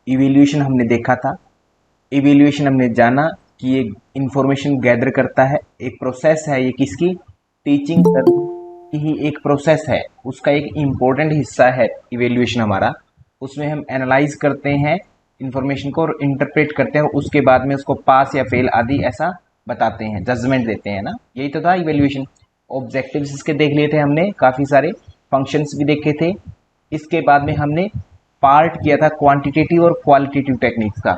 Evaluation हमने देखा था। इवेल्यूएशन हमने जाना कि ये इंफॉर्मेशन गैदर करता है, एक प्रोसेस है ये, किसकी, टीचिंग की ही एक प्रोसेस है, उसका एक इम्पोर्टेंट हिस्सा है इवेल्यूएशन हमारा। उसमें हम एनालाइज करते हैं इंफॉर्मेशन को और इंटरप्रेट करते हैं, और उसके बाद में उसको पास या फेल आदि ऐसा बताते हैं, जजमेंट देते हैं ना। यही तो था इवेल्यूएशन। ऑब्जेक्टिव्स इसके देख लिए थे हमने, काफ़ी सारे फंक्शंस भी देखे थे। इसके बाद में हमने पार्ट किया था क्वांटिटेटिव और क्वालिटेटिव टेक्निक्स का।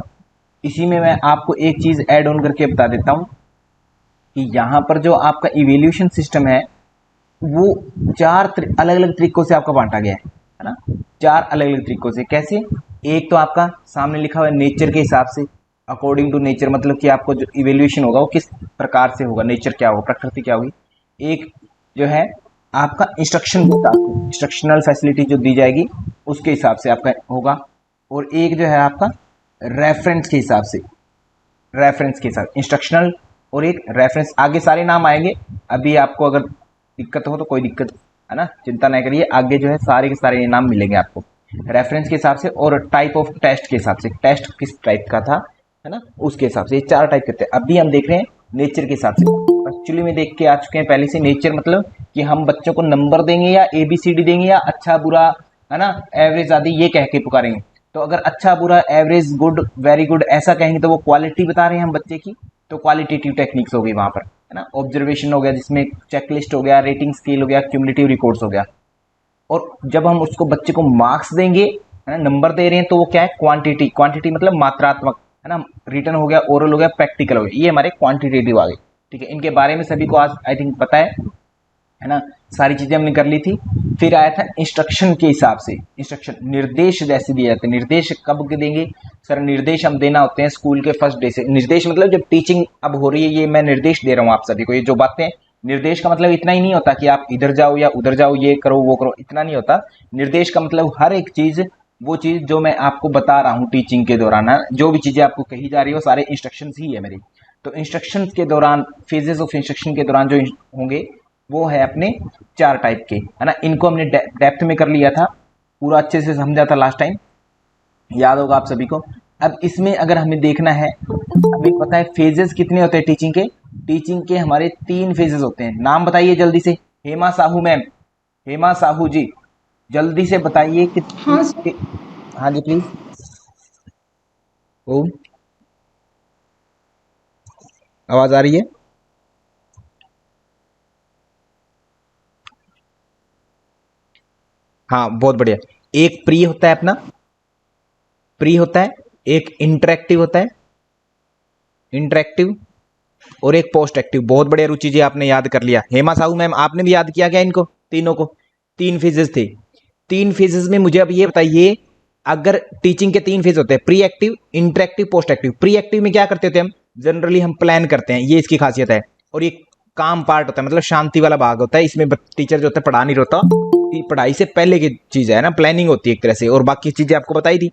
इसी में मैं आपको एक चीज़ ऐड ऑन करके बता देता हूँ कि यहाँ पर जो आपका इवेल्यूशन सिस्टम है वो चार अलग अलग तरीकों से आपका बांटा गया है ना। चार अलग अलग तरीकों से। कैसे? एक तो आपका सामने लिखा हुआ है नेचर के हिसाब से, अकॉर्डिंग टू नेचर, मतलब कि आपको जो इवेल्यूएशन होगा वो किस प्रकार से होगा, नेचर क्या होगा, प्रकृति क्या होगी। एक जो है आपका इंस्ट्रक्शन के हिसाब से, इंस्ट्रक्शनल फैसिलिटी जो दी जाएगी उसके हिसाब से आपका होगा। और एक जो है आपका रेफरेंस के हिसाब से, रेफरेंस के साथ इंस्ट्रक्शनल, और एक रेफरेंस। आगे सारे नाम आएंगे, अभी आपको अगर दिक्कत हो तो कोई दिक्कत है ना, चिंता नहीं करिए, आगे जो है सारे के सारे नाम मिलेंगे आपको रेफरेंस के हिसाब से। और टाइप ऑफ टेस्ट के हिसाब से, टेस्ट किस टाइप का था है ना, उसके हिसाब से। ये चार टाइप करते हैं। अभी हम देख रहे हैं नेचर के हिसाब से। एक्चुअली में देख के आ चुके हैं पहले से। नेचर मतलब कि हम बच्चों को नंबर देंगे या ABCD देंगे, या अच्छा बुरा है ना, एवरेज आदि ये कह के पुकारेंगे। तो अगर अच्छा बुरा एवरेज गुड वेरी गुड ऐसा कहेंगे तो वो क्वालिटी बता रहे हैं हम बच्चे की, तो क्वालिटेटिव टेक्निक्स हो गई वहां पर है ना। ऑब्जर्वेशन हो गया, जिसमें चेकलिस्ट हो गया, रेटिंग स्केल हो गया, क्यूमुलेटिव रिकॉर्ड्स हो गया। और जब हम उसको बच्चे को मार्क्स देंगे है ना, नंबर दे रहे हैं, तो वो क्या है, क्वांटिटी। क्वांटिटी मतलब मात्रात्मक है ना। रिटन हो गया, ओरल हो गया, प्रैक्टिकल हो गया, ये हमारे क्वांटिटेटिव आ गए। ठीक है, इनके बारे में सभी को आज आई थिंक पता है ना। सारी चीजें हमने कर ली थी। फिर आया था इंस्ट्रक्शन के हिसाब से। इंस्ट्रक्शन निर्देश जैसे दिए जाते हैं। निर्देश कब के देंगे सर? निर्देश हम देना होते हैं स्कूल के फर्स्ट डे से। निर्देश मतलब जब टीचिंग अब हो रही है, ये मैं निर्देश दे रहा हूँ आप सभी को। ये जो बातें, निर्देश का मतलब इतना ही नहीं होता कि आप इधर जाओ या उधर जाओ, ये करो वो करो, इतना नहीं होता। निर्देश का मतलब हर एक चीज, वो चीज जो मैं आपको बता रहा हूँ टीचिंग के दौरान, जो भी चीजें आपको कही जा रही है वो सारे इंस्ट्रक्शन ही है मेरी। तो इंस्ट्रक्शन के दौरान, फेजेस ऑफ इंस्ट्रक्शन के दौरान जो होंगे वो है अपने चार टाइप के है ना। इनको हमने डेप्थ में कर लिया था, पूरा अच्छे से समझा था लास्ट टाइम, याद होगा आप सभी को। अब इसमें अगर हमें देखना है, हमें पता है फेजेस कितने होते हैं टीचिंग के। टीचिंग के हमारे 3 फेजेस होते हैं। नाम बताइए जल्दी से। हेमा साहू मैम, हेमा साहू जी, जल्दी से बताइए कि, हाँ सर। हाँ जी प्लीज। ओम, आवाज आ रही है? हाँ बहुत बढ़िया। एक प्री होता है अपना, प्री होता है, एक इंटरेक्टिव होता है, इंटरेक्टिव, और एक पोस्ट एक्टिव। बहुत बढ़िया रुचि जी, आपने याद कर लिया। हेमा साहू मैम, आपने भी याद किया क्या इनको तीनों को? 3 फेजेस थे। 3 फेजेस में मुझे अब ये बताइए, अगर टीचिंग के 3 फेज होते हैं, pre active, interactive, post active. Pre active में क्या करते थे हम? जनरली हम प्लान करते हैं, ये इसकी खासियत है। और ये काम पार्ट होता है, मतलब शांति वाला भाग होता है। इसमें टीचर जो होता है पढ़ा नहीं रहता, पढ़ाई से पहले की चीज है ना, प्लानिंग होती है एक तरह से, और बाकी चीजें आपको बताई थी।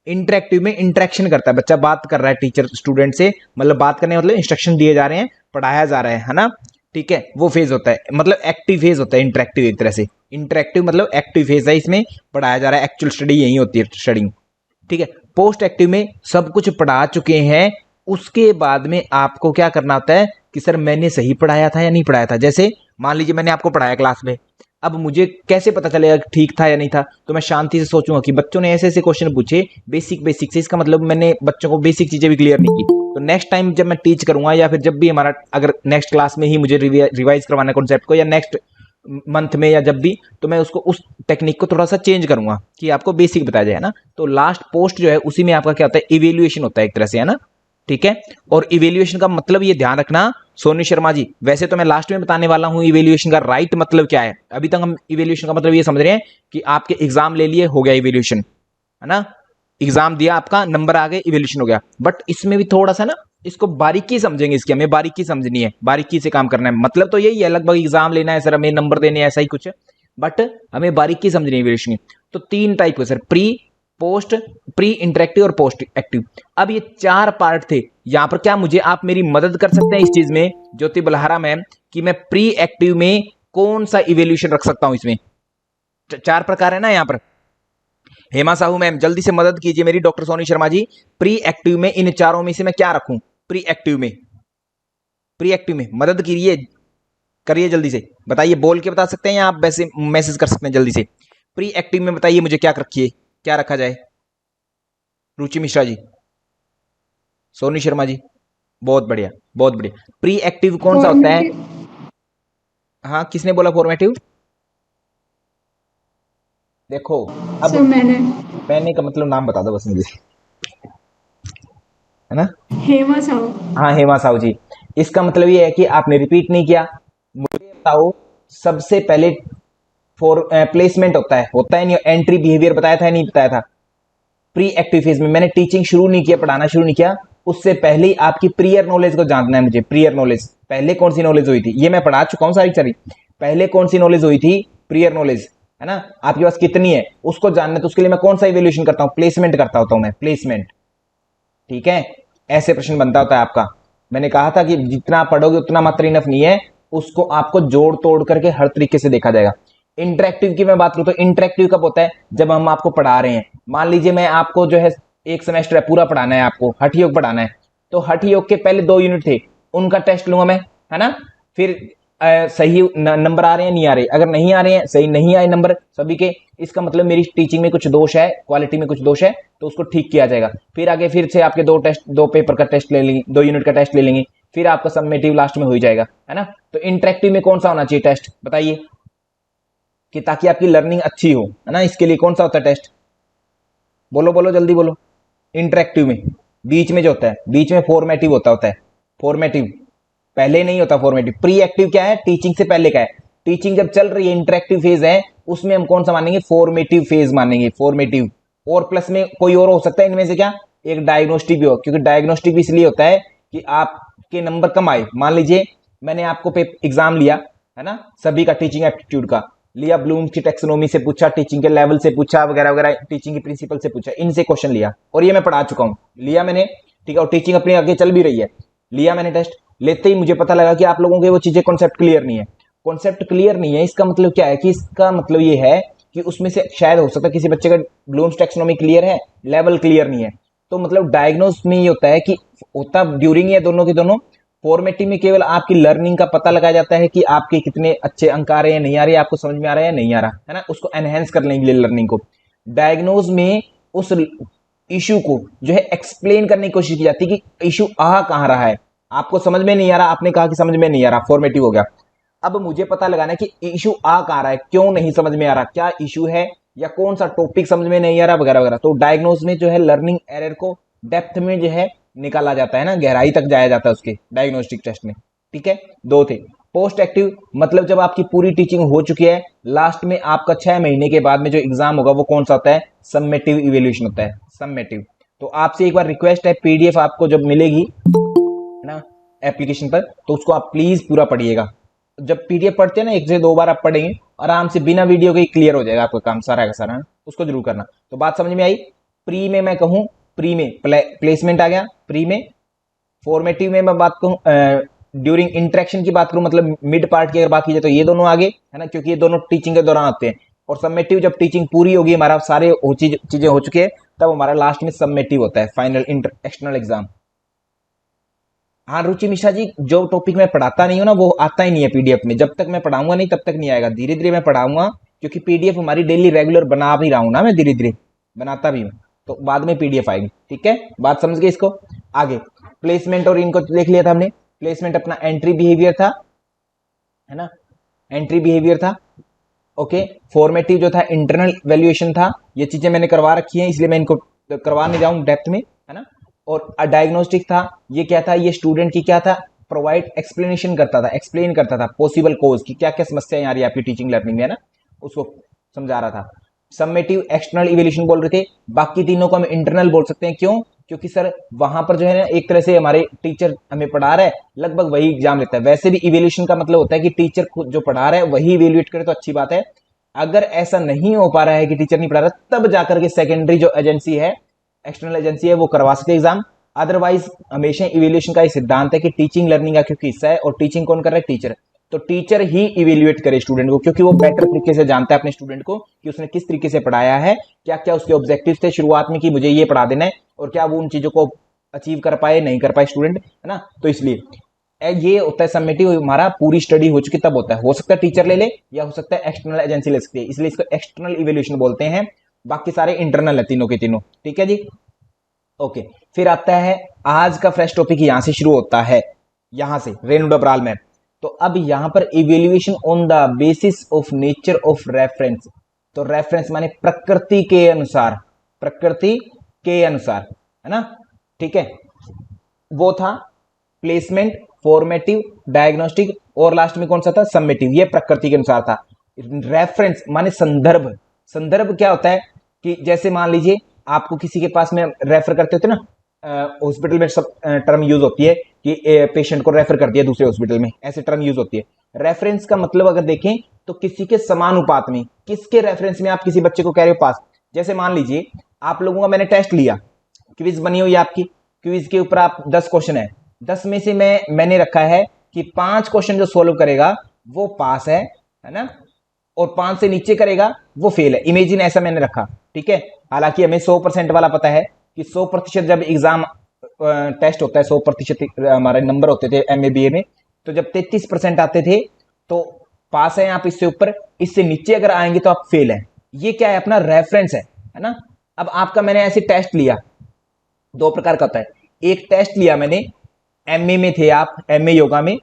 इंटरेक्टिव में इंटरेक्शन करता है, बच्चा बात कर रहा है टीचर स्टूडेंट से, मतलब बात करने मतलब इंस्ट्रक्शन दिए जा रहे हैं, पढ़ाया जा रहा है ना। ठीक है, वो फेज होता है, मतलब एक्टिव फेज होता है इंटरेक्टिव एक तरह से। इंटरेक्टिव मतलब एक्टिव फेज है, इसमें पढ़ाया जा रहा है, एक्चुअल स्टडी यही होती है, स्टडिंग। ठीक है। पोस्ट एक्टिव में सब कुछ पढ़ा चुके हैं, उसके बाद में आपको क्या करना होता है कि सर मैंने सही पढ़ाया था या नहीं पढ़ाया था। जैसे मान लीजिए मैंने आपको पढ़ाया क्लास में, अब मुझे कैसे पता चलेगा ठीक था या नहीं था? तो मैं शांति से सोचूंगा कि बच्चों ने ऐसे ऐसे क्वेश्चन पूछे बेसिक बेसिक से, इसका मतलब मैंने बच्चों को बेसिक चीजें भी क्लियर नहीं की। तो नेक्स्ट टाइम जब मैं टीच करूंगा, या फिर जब भी हमारा, अगर नेक्स्ट क्लास में ही मुझे रिवाइज करवाना कॉन्सेप्ट को, या नेक्स्ट मंथ में, या जब भी, तो मैं उसको उस टेक्निक को थोड़ा सा चेंज करूंगा कि आपको बेसिक बताया जाए ना। तो लास्ट पोस्ट जो है उसी में आपका क्या होता है, इवेल्युएशन होता है एक तरह से, है ना। ठीक है। और इवेल्युएशन का मतलब ये ध्यान रखना सोनी शर्मा जी, वैसे तो मैं लास्ट में बताने वाला हूं इवेल्युएशन का राइट मतलब क्या है। अभी तक हम इवेल्युएशन का मतलब ये समझ रहे हैं कि आपके एग्जाम ले लिए, हो गया इवेल्युएशन, है ना। एग्जाम दिया, आपका नंबर आ गए, इवेल्युएशन हो गया। बट इसमें भी थोड़ा सा ना, इसको बारीकी समझेंगे, इसकी हमें बारीकी समझनी है, बारीकी से काम करना है। मतलब तो यही है, लगभग एग्जाम लेना है सर, हमें नंबर देने हैं, ऐसा ही कुछ है। बट हमें बारीकी समझनी है इवेल्युएशन की। तो 3 टाइप के sir, pre, post, pre interactive और पोस्ट एक्टिव। अब ये 4 पार्ट थे। यहां पर क्या मुझे आप मेरी मदद कर सकते हैं इस चीज में, ज्योति बलहारा मैम, कि मैं प्री एक्टिव में कौन सा इवेल्यूशन रख सकता हूं? इसमें 4 प्रकार है ना यहाँ पर। हेमा साहू मैम जल्दी से मदद कीजिए मेरी, doctor Soni Sharma ji. Pre active में इन चारों में से मैं क्या रखूं? प्री एक्टिव में, प्री एक्टिव में मदद कीजिए, करिए जल्दी से, बताइए, बोल के बता सकते हैं या आप वैसे मैसेज कर सकते हैं जल्दी से। प्री एक्टिव में बताइए मुझे क्या रखिए, क्या रखा जाए? रुचि मिश्रा जी, सोनी शर्मा जी, बहुत बढ़िया बहुत बढ़िया। प्री एक्टिव कौन सा होता है? फॉर्मेटिव। हाँ, किसने बोला फॉर्मेटिव? देखो, अब सर मैंने। मैंने का मतलब नाम बता दो बस मुझे, है ना? हेमा साहू। हाँ, हेमा साहू जी। इसका मतलब ये है कि आपने रिपीट नहीं किया। मुझे बताओ, सबसे पहले फॉर प्लेसमेंट होता है नहीं? एंट्री बिहेवियर बताया था या नहीं बताया था? प्री एक्टिव फेज में मैंने टीचिंग शुरू नहीं किया, पढ़ाना शुरू नहीं किया, उससे पहले ही आपकी प्रियर नॉलेज को जानना है मुझे। प्रियर नॉलेज, पहले कौन सी नॉलेज हुई थी, ये मैं पढ़ा चुका हूं सारी सारी। पहले कौन सी नॉलेज हुई थी? प्रियर नॉलेज, है ना? आपके पास कितनी है उसको जानना है, तो उसके लिए मैं कौन सा इवेल्यूशन करता हूं? प्लेसमेंट करता होता हूं मैं, प्लेसमेंट। ठीक है, ऐसे प्रश्न बनता होता है आपका। मैंने कहा था कि जितना आप पढ़ोगे उतना मात्र इनफ नहीं है, उसको आपको जोड़ तोड़ करके हर तरीके से देखा जाएगा। इंटरेक्टिव की मैं बात करूं तो इंटरेक्टिव कब होता है? जब हम आपको पढ़ा रहे हैं। मान लीजिए मैं आपको जो है एक सेमेस्टर है पूरा पढ़ाना है, आपको हठ योग पढ़ाना है, तो हठ योग के पहले 2 यूनिट थे, उनका टेस्ट लूंगा मैं, है ना? फिर सही नंबर आ रहे हैं नहीं आ रहे, अगर नहीं आ रहे हैं, सही नहीं आए नंबर सभी के, इसका मतलब मेरी टीचिंग में कुछ दोष है, क्वालिटी में कुछ दोष है, तो उसको ठीक किया जाएगा। फिर आगे फिर से आपके दो पेपर का टेस्ट ले लेंगे, 2 यूनिट का टेस्ट ले लेंगे, फिर आपका सबमेटिव लास्ट में हो ही जाएगा, है ना? तो इंटरेक्टिव में कौन सा होना चाहिए टेस्ट, बताइए, कि ताकि आपकी लर्निंग अच्छी हो, है ना? इसके लिए कौन सा होता है टेस्ट? बोलो बोलो जल्दी बोलो। इंटरेक्टिव में बीच में जो होता है, बीच में फॉर्मेटिव होता है। फॉर्मेटिव पहले नहीं होता। फॉर्मेटिव, प्री एक्टिव क्या है? टीचिंग से पहले का है। टीचिंग जब चल रही है, इंटरेक्टिव फेज है, उसमें हम कौन सा मानेंगे? फॉर्मेटिव फेज मानेंगे, फॉर्मेटिव। और प्लस में कोई और हो सकता है इनमें से क्या? एक डायग्नोस्टिक भी हो, क्योंकि डायग्नोस्टिक भी इसलिए होता है कि आपके नंबर कम आए। मान लीजिए मैंने आपको एग्जाम लिया, है ना, सभी का टीचिंग एप्टीट्यूड का लिया, ब्लूम्स की टेक्सोनोमी से पूछा, टीचिंग के लेवल से पूछा, वगैरह वगैरह, टीचिंग की प्रिंसिपल से पूछा, इनसे क्वेश्चन लिया, और ये मैं पढ़ा चुका हूं, लिया मैंने, ठीक है, और टीचिंग अपनी आगे चल भी रही है, लिया मैंने टेस्ट। लेते ही मुझे पता लगा कि आप लोगों के वो चीजें कॉन्सेप्ट क्लियर नहीं है। कॉन्सेप्ट क्लियर नहीं है, इसका मतलब क्या है? कि इसका मतलब ये है कि उसमें से शायद हो सकता है किसी बच्चे का ब्लूम्स टैक्सोनॉमी क्लियर है, लेवल क्लियर नहीं है। तो मतलब डायग्नोस में ये होता है कि होता ड्यूरिंग ये दोनों के दोनों। फॉर्मेटिव में केवल आपकी लर्निंग का पता लगाया जाता है कि आपके कितने अच्छे अंक आ रहे हैं, नहीं आ रहे, आपको समझ में आ रहा है या नहीं आ रहा, है ना, उसको एनहेंस करने के लिए लर्निंग को। डायग्नोज में उस इशू को जो है एक्सप्लेन करने की कोशिश की जाती है कि इशू आ कहां रहा है, आपको समझ में नहीं आ रहा, आपने कहा कि समझ में नहीं आ रहा, फॉर्मेटिव हो गया। अब मुझे पता लगाना है कि इशू आ कहां रहा है, क्यों नहीं समझ में आ रहा, क्या इशू है, या कौन सा टॉपिक समझ में नहीं आ रहा, वगैरह वगैरह। तो डायग्नोज में जो है लर्निंग एरर को डेप्थ में जो है निकाला जाता है ना, गहराई तक जाया जाता है उसके डायग्नोस्टिक टेस्ट में। ठीक है, दो थे। पोस्ट एक्टिव मतलब जब आपकी पूरी टीचिंग हो चुकी है, लास्ट में आपका 6 महीने के बाद में जो एग्जाम होगा वो कौन सा होता है? सबमेटिव इवेल्यूशन होता है, सबमेटिव। तो आपसे एक बार रिक्वेस्ट है, पीडीएफ आपको जब मिलेगी, है ना, एप्लीकेशन पर, तो उसको आप प्लीज पूरा पढ़िएगा। जब पीडीएफ पढ़ते हैं ना, 1 से 2 बार आप पढ़ेंगे, आराम से बिना वीडियो के क्लियर हो जाएगा आपका काम सारा का सारा, है? उसको जरूर करना। तो बात समझ में आई? प्री में मैं कहूं, प्री में प्लेसमेंट आ गया, प्री में। फॉर्मेटिव में मैं बात कहूं, ड्यूरिंग इंटरेक्शन की बात करूं, मतलब मिड पार्ट की अगर बात की जाए तो ये दोनों आगे, है ना, क्योंकि ये दोनों टीचिंग के दौरान आते हैं। और सबमेटिव जब टीचिंग पूरी होगी, हमारा सारे चीजें हो चुकी है, तब हमारा लास्ट में सबमेटिव होता है, फाइनल एक्सटर्नल एग्जाम। हाँ रुचि मिश्रा जी, जो टॉपिक मैं पढ़ाता नहीं हूँ ना, वो आता ही नहीं है पीडीएफ में। जब तक मैं पढ़ाऊंगा नहीं तब तक नहीं आएगा, धीरे धीरे मैं पढ़ाऊंगा, क्योंकि पीडीएफ हमारी डेली रेगुलर बना भी रहा हूं ना मैं, धीरे धीरे बनाता भी हूँ, तो बाद में पीडीएफ आएगी। ठीक है, बात समझ गए इसको? आगे प्लेसमेंट और इनको देख लिया था हमने। प्लेसमेंट अपना एंट्री बिहेवियर था, है ना, एंट्री बिहेवियर था। ओके, फॉर्मेटिव जो था इंटरनल वैल्यूएशन था। ये चीजें मैंने करवा रखी हैं, इसलिए मैं इनको करवा नहीं जाऊं डेप्थ में, है ना। और डायग्नोस्टिक था, ये क्या था? ये स्टूडेंट की क्या था? प्रोवाइड एक्सप्लेनेशन करता था, एक्सप्लेन करता था पॉसिबल कोज की क्या क्या समस्याएं आ रही है आपकी टीचिंग लर्निंग में, है ना, उसको समझा रहा था। सबमेटिव एक्सटर्नल इवेल्यूशन बोल रहे थे, बाकी तीनों को हम इंटरनल बोल सकते हैं। क्यों? क्योंकि सर वहां पर जो है ना, एक तरह से हमारे टीचर हमें पढ़ा रहा है, लगभग वही एग्जाम लेता है। वैसे भी इवेल्यूशन का मतलब होता है कि टीचर खुद जो पढ़ा रहा है वही इवेल्युएट करे, तो अच्छी बात है। अगर ऐसा नहीं हो पा रहा है कि टीचर नहीं पढ़ा रहा, तब जाकर के सेकेंडरी जो एजेंसी है, एक्सटर्नल एजेंसी है, वो करवा सकते एग्जाम। अदरवाइज हमेशा इवेल्यूएशन का ही सिद्धांत है कि टीचिंग लर्निंग का क्योंकि हिस्सा है, और टीचिंग कौन कर रहा है? टीचर। तो टीचर ही इवेल्युएट करे स्टूडेंट को, क्योंकि वो बेटर तरीके से जानता है अपने स्टूडेंट को कि उसने किस तरीके से पढ़ाया है, क्या क्या उसके ऑब्जेक्टिव थे शुरुआत में कि मुझे ये पढ़ा देना है, और क्या वो उन चीजों को अचीव कर पाए नहीं कर पाए स्टूडेंट, है ना। तो इसलिए ये होता है समेटिव, हमारा पूरी स्टडी हो चुकी तब होता है। हो सकता है टीचर ले ले या हो सकता है एक्सटर्नल एजेंसी ले सकती है, इसलिए इसको एक्सटर्नल इवेल्यूएशन बोलते हैं। बाकी सारे इंटरनल है तीनों के तीनों, ठीक है जी। ओके, फिर आता है आज का फ्रेश टॉपिक, यहां से शुरू होता है, यहां से रेनू डबराल मैम। तो अब यहां पर evaluation on the basis of nature of reference. तो रेफरेंस माने प्रकृति के अनुसार, प्रकृति के अनुसार, है ना, ठीक है। वो था प्लेसमेंट, फॉर्मेटिव, डायग्नोस्टिक, और लास्ट में कौन सा था, समेटिव। ये प्रकृति के अनुसार था। रेफरेंस माने संदर्भ। संदर्भ क्या होता है कि जैसे मान लीजिए आपको किसी के पास में रेफर करते होते ना, हॉस्पिटल में सब टर्म यूज होती है कि पेशेंट को रेफर कर दिया दूसरे हॉस्पिटल में, ऐसे टर्म यूज होती है। रेफरेंस का मतलब अगर देखें तो किसी के समानुपात में, किसके रेफरेंस में आप किसी बच्चे को कह रहे हो पास। जैसे मान लीजिए आप लोगों का मैंने टेस्ट लिया, क्विज बनी हुई है आपकी, क्विज के ऊपर आप 10 क्वेश्चन है, 10 में से मैंने रखा है कि 5 क्वेश्चन जो सोल्व करेगा वो पास है ना, और 5 से नीचे करेगा वो फेल है। इमेजिन ऐसा मैंने रखा, ठीक है। हालांकि हमें 100% वाला पता है कि 100% जब एग्जाम टेस्ट होता है, 100% हमारे नंबर होते थे MA BA में, तो जब 33% आते थे तो पास है आप, इससे ऊपर, इससे नीचे अगर आएंगे तो आप फेल है। ये क्या है, अपना रेफरेंस है ना। अब आपका मैंने ऐसे टेस्ट लिया, 2 प्रकार का होता है। एक टेस्ट लिया मैंने, MA में थे आप, MA योगा में,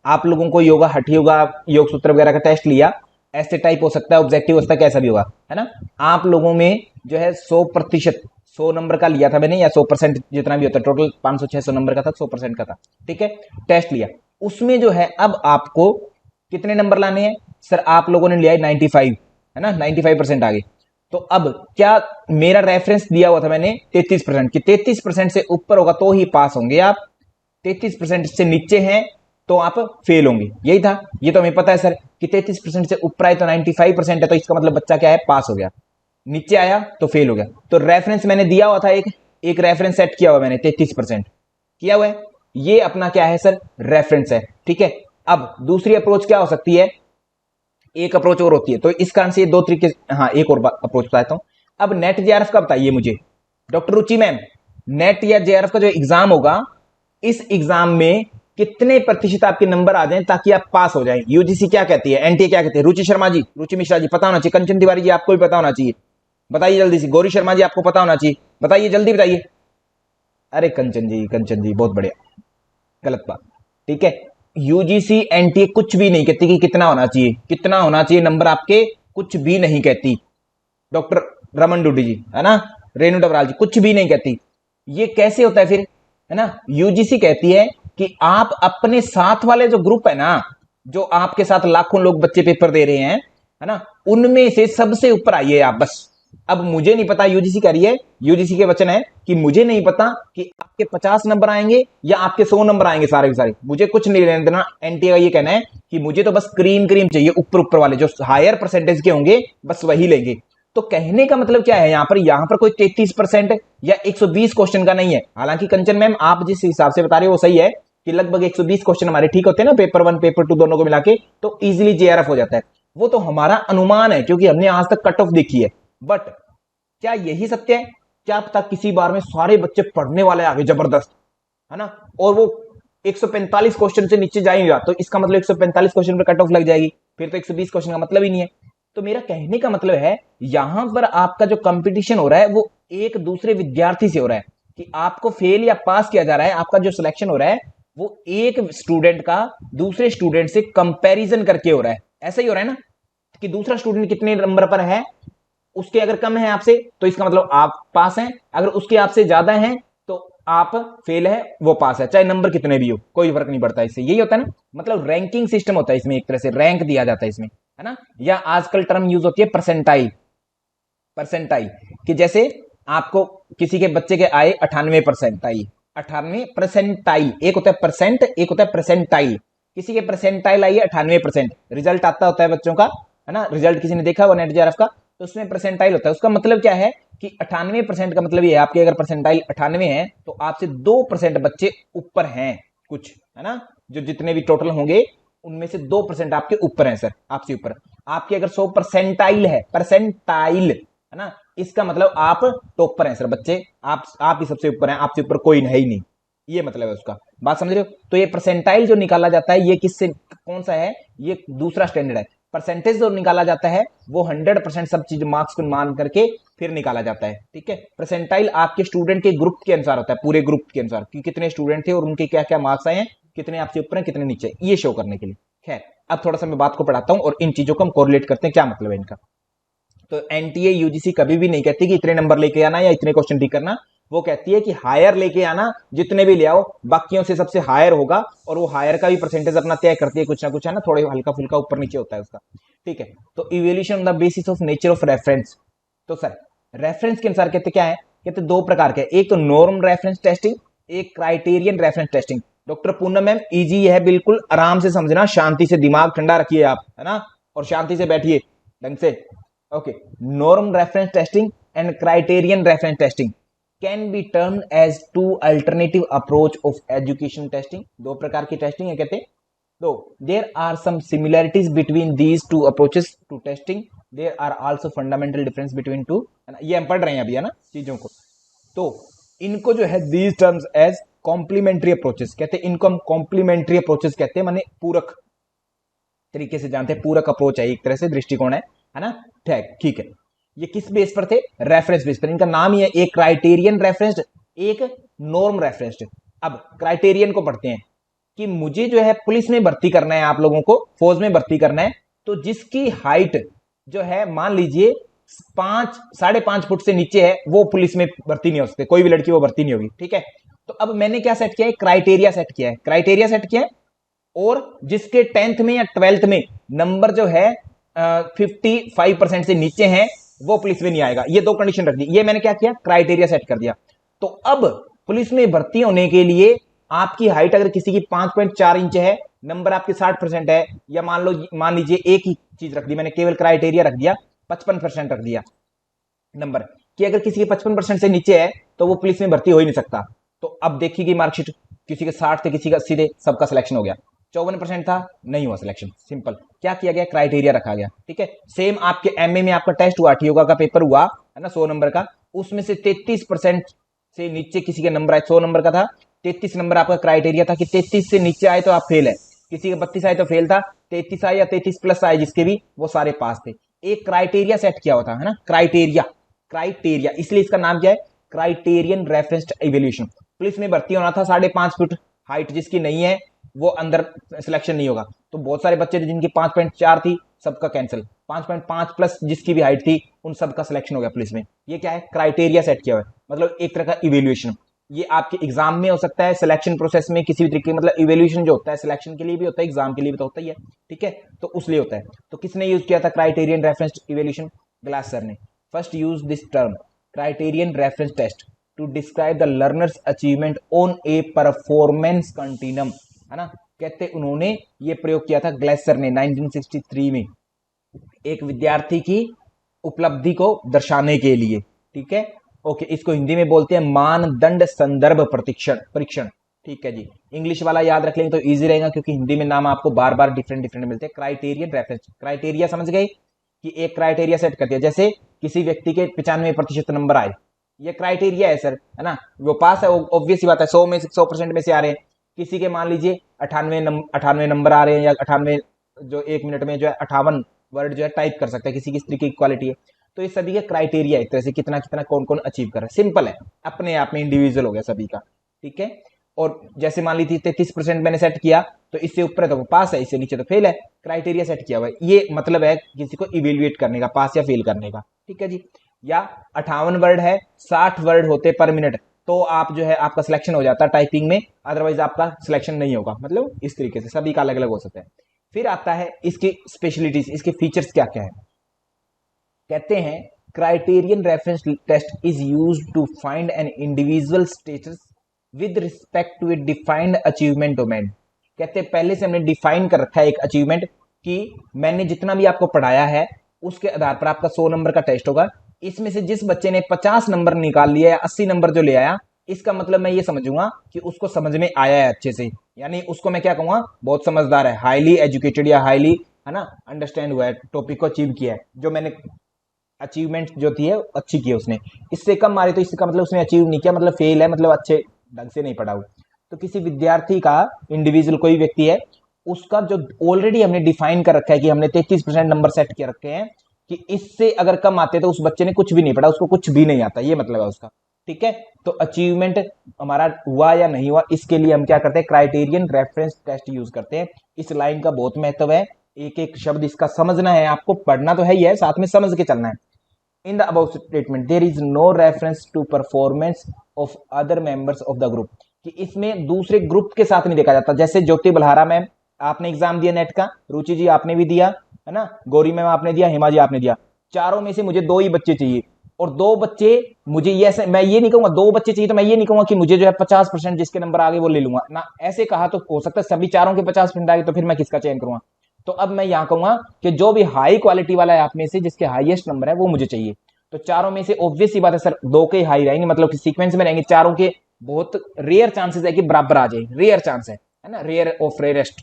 आप लोगों को योगा, हठ योगा, योग सूत्र वगैरह का टेस्ट लिया, ऐसे टाइप हो सकता है, ऑब्जेक्टिव हो सकता है, कैसा भी होगा, है ना। आप लोगों में जो है 100%, 100 नंबर का लिया था मैंने, या 100% जितना भी होता है, टोटल 500-600 नंबर का था, 100% का था, ठीक है। टेस्ट लिया, उसमें जो है अब आपको कितने नंबर लाने हैं सर, आप लोगों ने लिया है 95, है ना, 95% आ गए। तो अब क्या, मेरा रेफरेंस दिया हुआ था मैंने 33% कि 33% से ऊपर होगा तो ही पास होंगे आप, 33% से नीचे हैं तो आप फेल होंगे, यही था। ये तो हमें पता है सर कि 33% से ऊपर आए तो 95% है, तो इसका मतलब बच्चा क्या है, पास हो गया। नीचे आया तो फेल हो गया। तो रेफरेंस मैंने दिया हुआ था, एक रेफरेंस सेट किया हुआ मैंने, 33% किया हुआ है, ये अपना क्या है सर, रेफरेंस है, ठीक है। अब दूसरी अप्रोच क्या हो सकती है, एक अप्रोच और होती है, तो इस कारण से ये 2 तरीके, हाँ एक और अप्रोच बताता हूं। अब नेट JRF का बताइए मुझे डॉक्टर रुचि मैम, नेट या JRF का जो एग्जाम होगा, इस एग्जाम में कितने प्रतिशत आपके नंबर आ जाएं ताकि आप पास हो जाएं। यूजीसी क्या कहती है, NTA क्या कहती है, रुचि शर्मा जी, रुचि मिश्रा जी पता होना चाहिए, कंचन तिवारी जी आपको भी पता होना चाहिए, बताइए जल्दी से, गौरी शर्मा जी आपको पता होना चाहिए, बताइए जल्दी बताइए। अरे कंचन जी, कंचन जी बहुत बढ़िया, गलत बात, ठीक है। यूजीसी NTA कुछ भी नहीं कहती कि कितना होना चाहिए, कितना होना चाहिए नंबर आपके, कुछ भी नहीं कहती। डॉक्टर रमन डुडी जी, है ना, रेणु डबराल जी, कुछ भी नहीं कहती। ये कैसे होता है फिर, है ना। यूजीसी कहती है कि आप अपने साथ वाले जो ग्रुप है ना, जो आपके साथ लाखों लोग बच्चे पेपर दे रहे हैं, है ना, उनमें से सबसे ऊपर आइए आप बस। अब मुझे नहीं पता, यूजीसी कह रही है, यूजीसी के वचन है कि मुझे नहीं पता कि आपके 50 नंबर आएंगे या आपके 100 नंबर आएंगे, सारे के सारे मुझे कुछ नहीं लेना देना। NTA का ये कहना है कि मुझे तो बस क्रीम क्रीम चाहिए, ऊपर ऊपर वाले जो हायर परसेंटेज के होंगे बस वही लेंगे। तो कहने का मतलब क्या है, यहां पर कोई 33% या 120 क्वेश्चन का नहीं है। हालांकि कंचन मैम आप जिस हिसाब से बता रहे हो वो सही है कि लगभग 120 क्वेश्चन हमारे ठीक होते हैं ना, पेपर 1 पेपर 2 दोनों को मिला के, तो इजीली JRF हो जाता है। वो तो हमारा अनुमान है क्योंकि हमने आज तक कट ऑफ देखी है। बट क्या यही सत्य है, क्या पता किसी बार में सारे बच्चे पढ़ने वाले आगे जबरदस्त, है ना, और वो 145 क्वेश्चन से नीचे जाएंगे, तो इसका मतलब 145 क्वेश्चन पर कट ऑफ लग जाएगी, फिर तो 120 क्वेश्चन का मतलब ही नहीं है। तो मेरा कहने का मतलब है, यहां पर आपका जो कंपटीशन हो रहा है वो एक दूसरे विद्यार्थी से हो रहा है कि आपको फेल या पास किया जा रहा है। आपका जो सिलेक्शन हो रहा है वो एक स्टूडेंट का दूसरे स्टूडेंट से कंपैरिजन करके हो रहा है। ऐसा ही हो रहा है ना कि दूसरा स्टूडेंट कितने नंबर पर है, उसके अगर कम है आपसे तो इसका मतलब आप पास हैं, अगर उसके आपसे ज्यादा हैं तो आप फेल है, वो पास है, चाहे नंबर कितने भी हो, कोई फर्क नहीं पड़ता इससे। यही होता है ना, मतलब रैंकिंग सिस्टम होता है इसमें, एक तरह से रैंक दिया जाता है इसमें, है ना। या आजकल टर्म यूज होती है परसेंटाइल, परसेंटाइल कि जैसे आपको किसी के बच्चे के आए 98%, 98%, एक होता है परसेंट, एक होता है परसेंटाइल। किसी के परसेंटाइल आई है 98%, रिजल्ट आता होता है बच्चों का, है ना, रिजल्ट किसी ने देखा हुआ नेट JRF का, तो उसमें परसेंटाइल होता है। उसका मतलब क्या है कि 98% का मतलब ये है, आपके अगर परसेंटाइल 98 है तो आपसे 2% बच्चे ऊपर हैं कुछ, है ना, जो जितने भी टोटल होंगे उनमें से 2% आपके ऊपर है सर, आपसे ऊपर। आपके अगर 100 परसेंटाइल है, परसेंटाइल है ना, इसका मतलब आप टॉपर हैं सर बच्चे, आप ही सबसे ऊपर हैं, आपसे ऊपर कोई है ही नहीं, ये मतलब है उसका। बात समझ रहे हो? तो ये परसेंटाइल जो निकाला जाता है ये किससे, कौन सा है, ये दूसरा स्टैंडर्ड है। परसेंटेज जो निकाला जाता है वो 100% सब चीज मार्क्स को मान करके फिर निकाला जाता है, ठीक है। परसेंटाइल आपके स्टूडेंट के ग्रुप के अनुसार होता है, पूरे ग्रुप के अनुसार कि कितने स्टूडेंट थे और उनके क्या क्या मार्क्स आए हैं, कितने आपसे ऊपर हैं कितने नीचे, ये शो करने के लिए। खैर, अब थोड़ा सा मैं बात को पढ़ाता हूं और इन चीजों को हम कोरिलेट करते हैं, क्या मतलब है इनका। तो एनटीए यूजीसी कभी भी नहीं कहती कि इतने नंबर लेके आना या इतने क्वेश्चन ठीक करना, वो कहती है कि हायर लेके आना, जितने भी ले आओ, बाकियों से सबसे हायर होगा, और वो हायर का भी परसेंटेज अपना तय करती है, कुछ ना कुछ है ना, थोड़े हल्का फुल्का ऊपर नीचे होता है उसका, ठीक है। तो evaluation on the basis of nature of reference, तो सर रेफरेंस के अनुसार कहते क्या है, कहते दो प्रकार के, एक तो नॉर्म रेफरेंस टेस्टिंग, एक criterion reference testing. Doctor Poonam ma'am easy है, बिल्कुल आराम से समझना, शांति से दिमाग ठंडा रखिए आप, है ना, और शांति से बैठिए ढंग से। Okay, norm reference testing and criterion reference testing can be termed as two alternative approach of education testing. दो प्रकार की टेस्टिंग है कहते हैं। तो there are some similarities between these two approaches to testing, there are also fundamental difference between two, ये हम पढ़ रहे हैं अभी, है ना, चीजों को। तो इनको जो है these terms as complementary approaches कहते हैं, इनको हम कॉम्प्लीमेंट्री अप्रोचेस कहते हैं, माने पूरक तरीके से जानते हैं, पूरक अप्रोच है एक तरह से, दृष्टिकोण है ना, ठीक है। ये किस बेस पर थे, रेफरेंस बेस पर, इनका नाम ही है, एक क्राइटेरियन रेफरेंस्ड, एक नॉर्म रेफरेंस्ड। अब क्राइटेरियन को पढ़ते हैं कि मुझे जो है पुलिस में भर्ती करना है, आप लोगों को फौज में भर्ती करना है, तो जिसकी हाइट जो है मान लीजिए 5.5 फुट से नीचे है, वो पुलिस में भर्ती नहीं हो सकते, कोई भी लड़की वो भर्ती नहीं होगी, ठीक है। तो अब मैंने क्या सेट किया है, क्राइटेरिया सेट किया है, क्राइटेरिया सेट किया है, और जिसके 10th में या 12th में नंबर जो है 55% से नीचे है, वो पुलिस में नहीं आएगा। ये दो कंडीशन रख दी, ये मैंने क्या किया, क्राइटेरिया सेट कर दिया। तो अब पुलिस में भर्ती होने के लिए आपकी हाइट अगर किसी की 5.4 इंच है, नंबर आपके 60% है, या मान लीजिए एक ही चीज रख दी मैंने, केवल क्राइटेरिया रख दिया, 55% रख दिया नंबर, कि अगर किसी के 55% से नीचे है तो वो पुलिस में भर्ती हो ही नहीं सकता। तो अब देखिए मार्कशीट, किसी के 60 थे, किसी का 80 थे, सबका सिलेक्शन हो गया। 54% था, नहीं हुआ सिलेक्शन, सिंपल। क्या किया गया, क्राइटेरिया रखा गया, ठीक है। सेम आपके एमए में आपका टेस्ट हुआ, टीओगा का पेपर हुआ है ना, 100 नंबर का, उसमें से 33% से नीचे किसी के नंबर आए, 100 नंबर का था, 33 नंबर आपका क्राइटेरिया था कि 33 से नीचे आए तो आप फेल है, किसी के 32 आए तो फेल था, 33 आए या 33 प्लस आए जिसके भी, वो सारे पास थे। एक क्राइटेरिया सेट किया हुआ था, है ना, क्राइटेरिया, इसलिए इसका नाम क्या है, क्राइटेरियन रेफरेंस्ड इवैल्यूएशन। पुलिस में भर्ती होना था, 5.5 फुट हाइट जिसकी नहीं है वो अंदर सिलेक्शन नहीं होगा। तो बहुत सारे बच्चे थे जिनकी 5.4 थी, सबका कैंसिल। 5.5 प्लस जिसकी भी हाइट थी, उन सबका सिलेक्शन हो गया पुलिस में। ये क्या है, क्राइटेरिया सेट किया हुआ है, मतलब एक तरह का इवेल्युएशन। ये आपके एग्जाम में हो सकता है, सिलेक्शन प्रोसेस में किसी भी तरीके, मतलब इवेल्युएशन जो होता है सिलेक्शन के लिए भी होता है, एग्जाम के लिए भी तो होता ही है, ठीक है। तो उस लिए होता है। तो किसने यूज किया था क्राइटेरियन रेफरेंस इवेल्युएशन, ग्लासर ने first use this term criterion reference test to describe the learners achievement on a performance continuum, है ना। कहते उन्होंने ये प्रयोग किया था ग्लेसर ने 1963 में, एक विद्यार्थी की उपलब्धि को दर्शाने के लिए, ठीक है। ओके, इसको हिंदी में बोलते हैं मानदंड संदर्भ परीक्षण, ठीक है जी। इंग्लिश वाला याद रख लेंगे तो इजी रहेगा, क्योंकि हिंदी में नाम आपको बार बार डिफरेंट मिलते हैं। क्राइटेरियन रेफरेंस, क्राइटेरिया समझ गए कि एक क्राइटेरिया सेट कर दिया, जैसे किसी व्यक्ति के 95% नंबर आए, ये क्राइटेरिया है सर, है ना, वो पास है, ऑब्वियस ही बात है, 100% में से आ रहे हैं। किसी के मान लीजिए 98 नंबर आ रहे हैं, या 98 जो 1 मिनट में जो है 58 वर्ड जो है टाइप कर सकता है, किसी की तरीके की क्वालिटी है। तो ये सभी का क्राइटेरिया एक तरह से, कितना कितना कौन कौन अचीव कर रहा है, सिंपल है, अपने आप में इंडिविजुअल हो गया सभी का, ठीक है। और जैसे मान लीजिए 33% मैंने सेट किया, तो इससे ऊपर है तो वो पास है, इससे नीचे तो फेल है, क्राइटेरिया सेट किया हुआ है। ये मतलब है किसी को इवेल्युएट करने का, पास या फेल करने का, ठीक है जी। या 58 वर्ड है, 60 वर्ड होते पर मिनट, तो आप जो है आपका सिलेक्शन हो जाता है टाइपिंग में, अदरवाइज आपका सिलेक्शन नहीं होगा। मतलब इस तरीके से सभी का अलग अलग हो सकता है। फिर आता है इसकी स्पेशलिटीज, इसके फीचर्स क्या क्या है। कहते हैं criterion reference test is used to find an individual status with respect to a defined achievement domain. कहते हैं पहले से हमने डिफाइन कर रखा है एक अचीवमेंट, कि मैंने जितना भी आपको पढ़ाया है उसके आधार पर आपका 100 नंबर का टेस्ट होगा। इसमें से जिस बच्चे ने 50 नंबर निकाल लिया या 80 नंबर जो ले आया, इसका मतलब मैं ये समझूंगा कि उसको समझ में आया है अच्छे से, यानी उसको मैं क्या कहूंगा, बहुत समझदार है, हाईली एजुकेटेड या हाईली, है ना, अंडरस्टैंड हुआ है, टॉपिक को अचीव किया है, जो मैंने अचीवमेंट जो थी है अच्छी की है उसने। इससे कम मारे तो इसका मतलब उसने अचीव नहीं किया, मतलब फेल है, मतलब अच्छे ढंग से नहीं पढ़ा हो। तो किसी विद्यार्थी का, इंडिविजुअल कोई व्यक्ति है, उसका जो ऑलरेडी हमने डिफाइन कर रखा है कि हमने 33% नंबर सेट कर रखे हैं कि इससे अगर कम आते तो उस बच्चे ने कुछ भी नहीं पढ़ा, उसको कुछ भी नहीं आता, ये मतलब है उसका। ठीक है, तो अचीवमेंट हमारा हुआ या नहीं हुआ, इसके लिए हम क्या करते हैं, क्राइटेरियन रेफरेंस टेस्ट यूज करते हैं। इस लाइन का बहुत महत्व है, एक एक शब्द इसका समझना है आपको, पढ़ना तो है ही है, साथ में समझ के चलना है। In the above statement, there is no reference to performance of other members of the group, कि इसमें दूसरे ग्रुप के साथ नहीं देखा जाता। जैसे ज्योति बल्हारा मैम, आपने एग्जाम दिया नेट का, रुचि जी आपने भी दिया, है ना, गौरी मैम आपने दिया, हिमा जी आपने दिया, चारों में से मुझे दो ही बच्चे चाहिए, और दो बच्चे मुझे ये, ऐसे मैं ये नहीं कहूंगा दो बच्चे चाहिए, तो मैं ये नहीं कहूंगा कि मुझे जो है 50% जिसके नंबर आ गए वो ले लूंगा ना, ऐसे कहा तो हो सकता है सभी चारों के 50% आ गए, तो फिर मैं किसका चयन करूंगा। तो अब मैं यहां कहूंगा कि जो भी हाई क्वालिटी वाला है आप में से, जिसके हाईएस्ट नंबर है वो मुझे चाहिए। तो चारों में से ऑब्वियस सी बात है सर, दो के हाई रहेंगे, मतलब कि सीक्वेंस में रहेंगे, चारों के बहुत रेयर चांसेस है कि बराबर आ जाए, रेयर चांस है ना, रेयर ऑफ रेयरेस्ट।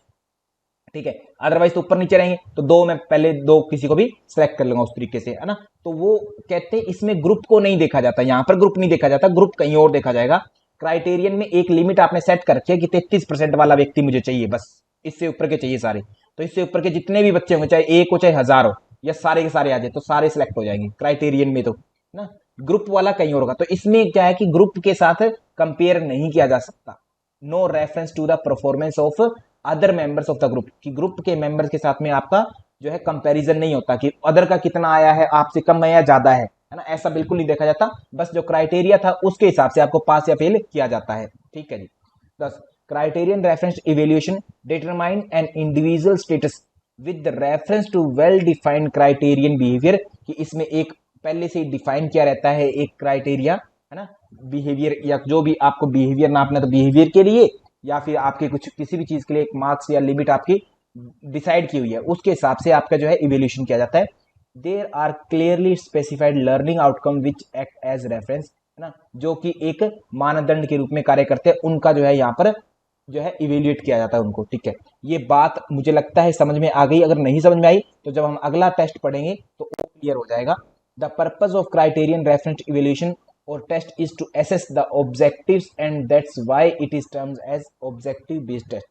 ठीक है, अदरवाइज तो ऊपर नीचे रहेंगे, तो दो मैं पहले दो किसी को भी सिलेक्ट कर लूंगा उस तरीके से, है ना। तो वो कहते हैं इसमें ग्रुप को नहीं देखा जाता, यहां पर ग्रुप नहीं देखा जाता, ग्रुप कहीं और देखा जाएगा। क्राइटेरियन में एक लिमिट आपने सेट कर रखी है कि 33% वाला व्यक्ति मुझे चाहिए, बस इससे ऊपर के चाहिए सारे। तो इससे ऊपर के जितने भी बच्चे होंगे, चाहे एक हो चाहे हजार हो, या सारे के सारे आ जाए, तो सारे सिलेक्ट हो जाएंगे क्राइटेरियन में, तो ना ग्रुप वाला कहीं और होगा। तो इसमें क्या है कि ग्रुप के साथ कंपेयर नहीं किया जा सकता। No reference to the performance of other members of the group, कि ग्रुप के मेंबर्स के साथ में आपका जो है कंपैरिजन नहीं होता कि अदर का कितना आया है, आपसे कम है या ज्यादा है ना, ऐसा बिल्कुल नहीं देखा जाता। बस जो क्राइटेरिया था उसके हिसाब से आपको पास या फेल किया जाता है। ठीक है जी। 10, criterion reference evaluation determine an individual status with reference to well defined criterion behaviour, कि इसमें एक पहले से डिफाइन किया रहता है एक क्राइटेरिया, है ना, बिहेवियर, या जो भी आपको बिहेवियर नापना, तो बिहेवियर के लिए या फिर आपके कुछ किसी भी चीज के लिए एक मार्क्स या लिमिट आपकी डिसाइड की हुई है, उसके हिसाब से आपका जो है इवेल्यूशन किया जाता है। There are clearly specified learning outcome which act as reference, है ना, जो कि एक मानदंड के रूप में कार्य करते हैं, उनका जो है यहाँ पर जो है इवेल्युएट किया जाता है उनको। ठीक है, ये बात मुझे लगता है समझ में आ गई। अगर नहीं समझ में आई तो जब हम अगला टेस्ट पढ़ेंगे तो वो क्लियर हो जाएगा। The purpose of criterion reference evaluation और test is to assess the objectives and that's why it is termed as objective based test.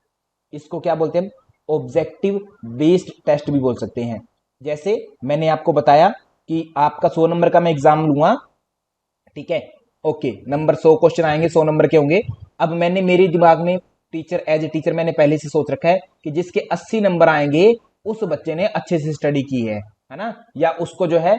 इसको क्या बोलते हैं, ऑब्जेक्टिव बेस्ड टेस्ट भी बोल सकते हैं। जैसे मैंने आपको बताया कि आपका 100 नंबर का मैं एग्जाम लूंगा, ठीक है, ओके, नंबर 100 क्वेश्चन आएंगे, 100 नंबर के होंगे। अब मैंने मेरे दिमाग में टीचर, एज ए टीचर मैंने पहले से सोच रखा है कि जिसके 80 नंबर आएंगे उस बच्चे ने अच्छे से स्टडी की है ना, या उसको जो है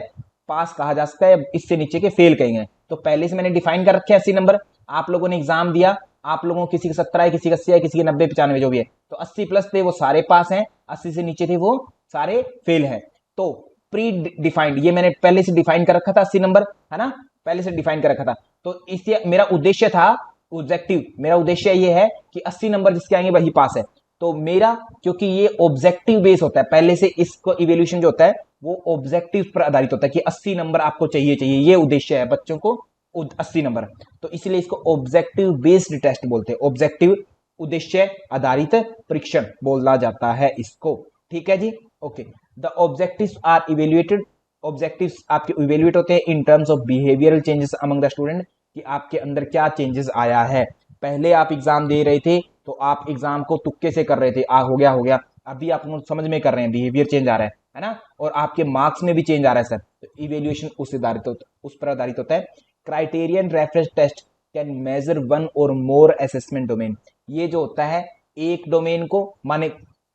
पास कहा जा सकता है, इससे नीचे के फेल कहेंगे। तो पहले से मैंने डिफाइन कर रखे हैं 80 नंबर। आप लोगों ने एग्जाम दिया, आप लोगों किसी के 70 है, किसी के 80 है, किसी के 90 95 जो भी है, तो 80 प्लस थे वो सारे पास हैं, 80 से नीचे थे वो सारे फेल हैं। तो प्री डिफाइंड, ये मैंने पहले से डिफाइन कर रखा था 80 नंबर, है ना, पहले से डिफाइन कर रखा था। तो इससे मेरा उद्देश्य था, ऑब्जेक्टिव मेरा उद्देश्य ये है कि 80 नंबर जिसके आएंगे वही पास है। तो मेरा, क्योंकि ये ऑब्जेक्टिव बेस होता है, पहले से इसको इवेल्यूशन जो होता है वो ऑब्जेक्टिव पर आधारित होता है कि 80 नंबर आपको चाहिए, ये उद्देश्य है बच्चों को 80 नंबर। तो इसलिए इसको ऑब्जेक्टिव बेस्ड टेस्ट बोलते हैं, ऑब्जेक्टिव उद्देश्य आधारित परीक्षण बोला जाता है इसको। ठीक है जी, okay. The objectives are evaluated, objectives आपके इवेल्युएट होते हैं in terms of behavioural changes among the student, कि आपके अंदर क्या चेंजेस आया है। पहले आप एग्जाम दे रहे थे तो आप एग्जाम को तुक्के से कर रहे थे, हो गया हो गया, अभी आप समझ में कर रहे हैं, बिहेवियर चेंज आ रहा है ना, और आपके मार्क्स में भी चेंज आ रहा है सर। तो इवेल्युएशन उस पर आधारित होता है। Criterion reference test can measure one और मोर असेसमेंट डोमेन, ये जो होता है एक डोमेन को, माने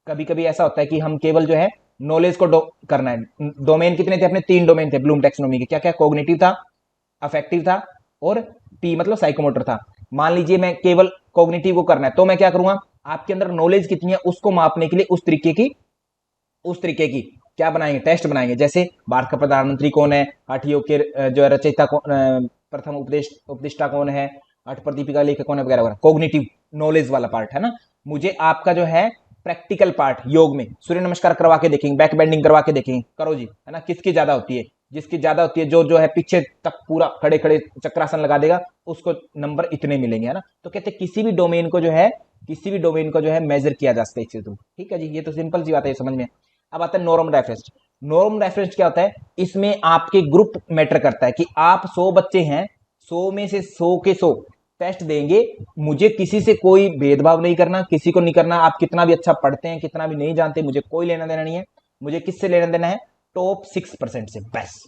कभी कभी ऐसा होता है कि हम केवल जो है नॉलेज को करना है। डोमेन कितने थे अपने, 3 डोमेन थे ब्लूम टेक्सोनोमी के, क्या क्या, कॉग्निटिव था, अफेक्टिव था, और टी मतलब साइकोमोटर था। मान लीजिए मैं केवल कॉग्निटिव को करना है, तो मैं क्या करूंगा, आपके अंदर नॉलेज कितनी है उसको मापने के लिए उस तरीके की क्या बनाएंगे, टेस्ट बनाएंगे। जैसे भारत का प्रधानमंत्री कौन है, हठयोग के जो है रचयिता प्रथम उपदेष्टा कौन है, हठ प्रदीपिका लेखक कौन है, वगैरह वगैरह, कॉग्निटिव नॉलेज वाला पार्ट है ना। मुझे आपका जो है प्रैक्टिकल पार्ट, योग में सूर्य नमस्कार करवा के देखेंगे, बैक बेंडिंग करवा के देखेंगे, करो जी, है ना, किसकी ज्यादा होती है, जिसकी ज्यादा होती है, जो जो है पीछे तक पूरा खड़े खड़े चक्रासन लगा देगा, उसको नंबर इतने मिलेंगे, है ना। तो कहते हैं किसी भी डोमेन को जो है, किसी भी डोमेन को जो है मेजर किया जा सकता है इसके थ्रू। ठीक है जी, ये तो सिंपल सी बात है, ये समझ में। अब आता है नॉर्म रेफरेंस। नॉर्म रेफरेंस क्या होता है, इसमें आपके ग्रुप मैटर करता है कि आप 100 बच्चे हैं, 100 में से 100 के 100 टेस्ट देंगे, मुझे किसी से कोई भेदभाव नहीं करना, किसी को नहीं करना, आप कितना भी अच्छा पढ़ते हैं, कितना भी नहीं जानते, मुझे कोई लेना देना नहीं है। मुझे किससे लेना देना है, टॉप 6% से, बस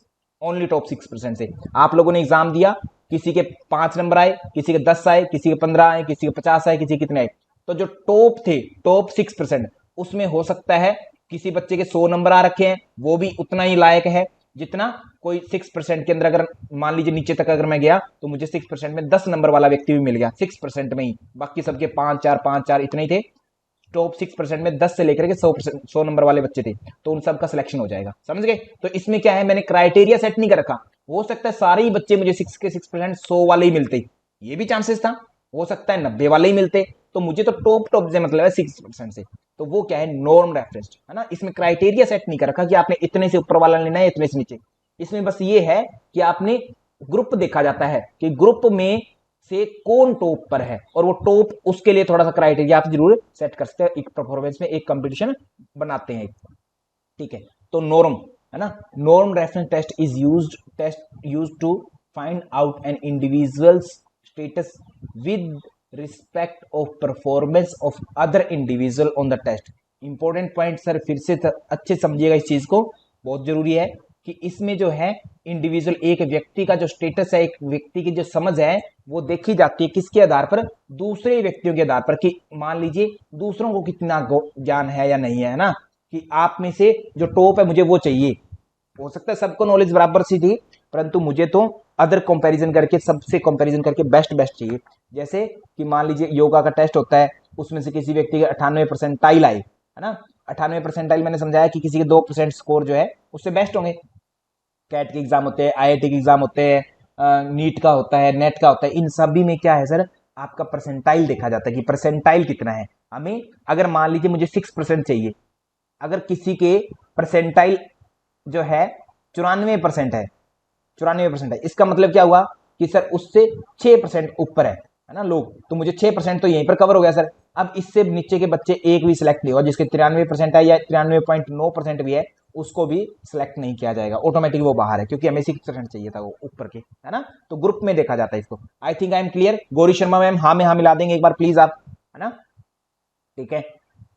ओनली टॉप 6% से। आप लोगों ने एग्जाम दिया, किसी के 5 नंबर आए, किसी के 10 आए, किसी के 15 आए, किसी के 50 आए, किसी के कितने आए, तो जो टॉप थे, टॉप 6%, उसमें हो सकता है किसी बच्चे के 100 नंबर आ रखे हैं, वो भी उतना ही लायक है जितना कोई 6% के अंदर, अगर मान लीजिए नीचे तक अगर मैं गया तो मुझे 6% में 10 नंबर वाला व्यक्ति भी मिल गया, 6% में ही, बाकी सबके 5 4 इतने ही थे। टॉप 6% में 10 से लेकर के 100 नंबर वाले बच्चे थे, तो उन सब का सिलेक्शन हो जाएगा, समझ गए। तो इसमें क्या है, मैंने क्राइटेरिया सेट नहीं कर रखा, हो सकता है सारे ही बच्चे मुझे 6 के 6% 100 वाले ही मिलते, ये भी चांसेस था, हो सकता है 90 वाले ही मिलते, तो मुझे तो टॉप टॉप से मतलब है 6% से। तो वो क्या है, नॉर्म रेफरेंस, है ना। इसमें क्राइटेरिया सेट नहीं कर रखा कि आपने इतने से ऊपर वाला लेना है, इतने से नीचे। इसमें बस ये है कि आपने ग्रुप देखा जाता है कि ग्रुप में से कौन टॉप पर है, और वो टॉप, उसके लिए थोड़ा सा क्राइटेरिया आप जरूर सेट कर सकते हैं, एक परफॉर्मेंस में एक कंपटीशन बनाते हैं, ठीक है। तो नॉर्म, है ना, norm reference test used to find out an individuals status with respect of performance of other individual on the test. Important point sir, फिर से अच्छे समझिएगा इस चीज को, बहुत जरूरी है कि इसमें जो है इंडिविजुअल, एक व्यक्ति का जो स्टेटस है, एक व्यक्ति की जो समझ है, वो देखी जाती है किसके आधार पर, दूसरे व्यक्तियों के आधार पर, कि मान लीजिए दूसरों को कितना ज्ञान है या नहीं है ना, कि आप में से जो टॉप है मुझे वो चाहिए, हो सकता है सबको नॉलेज बराबर सी थी, परंतु मुझे तो अदर कंपैरिजन करके, सबसे कंपैरिजन करके बेस्ट चाहिए। जैसे कि मान लीजिए योगा का टेस्ट होता है, उसमें से किसी व्यक्ति के 98 परसेंटाइल आए, है ना, 98 परसेंटाइल, मैंने समझाया कि किसी के 2% स्कोर जो है उससे बेस्ट होंगे। कैट के एग्जाम होते हैं, आईआईटी के एग्जाम होते हैं, नीट का होता है, नेट का होता है, इन सभी में क्या है सर, आपका परसेंटाइल देखा जाता है कि परसेंटाइल कितना है। हमें अगर मान लीजिए मुझे 6% चाहिए, अगर किसी के परसेंटाइल जो है 94% है, 94% है, इसका मतलब क्या हुआ कि सर उससे 6% ऊपर है ना लोग, तो मुझे 6% तो यहीं पर कवर हो गया सर। अब इससे नीचे के बच्चे एक भी सिलेक्ट नहीं हुआ, जिसके 93% है या 93.9% भी है, उसको भी सिलेक्ट नहीं किया जाएगा, ऑटोमेटिक वो बाहर है, क्योंकि हमें 6% चाहिए था वो ऊपर के, है ना। तो ग्रुप में देखा जाता है इसको। I think I am clear. Gauri Sharma ma'am हाँ में हाँ मिला देंगे एक बार प्लीज आप, है ना, ठीक है,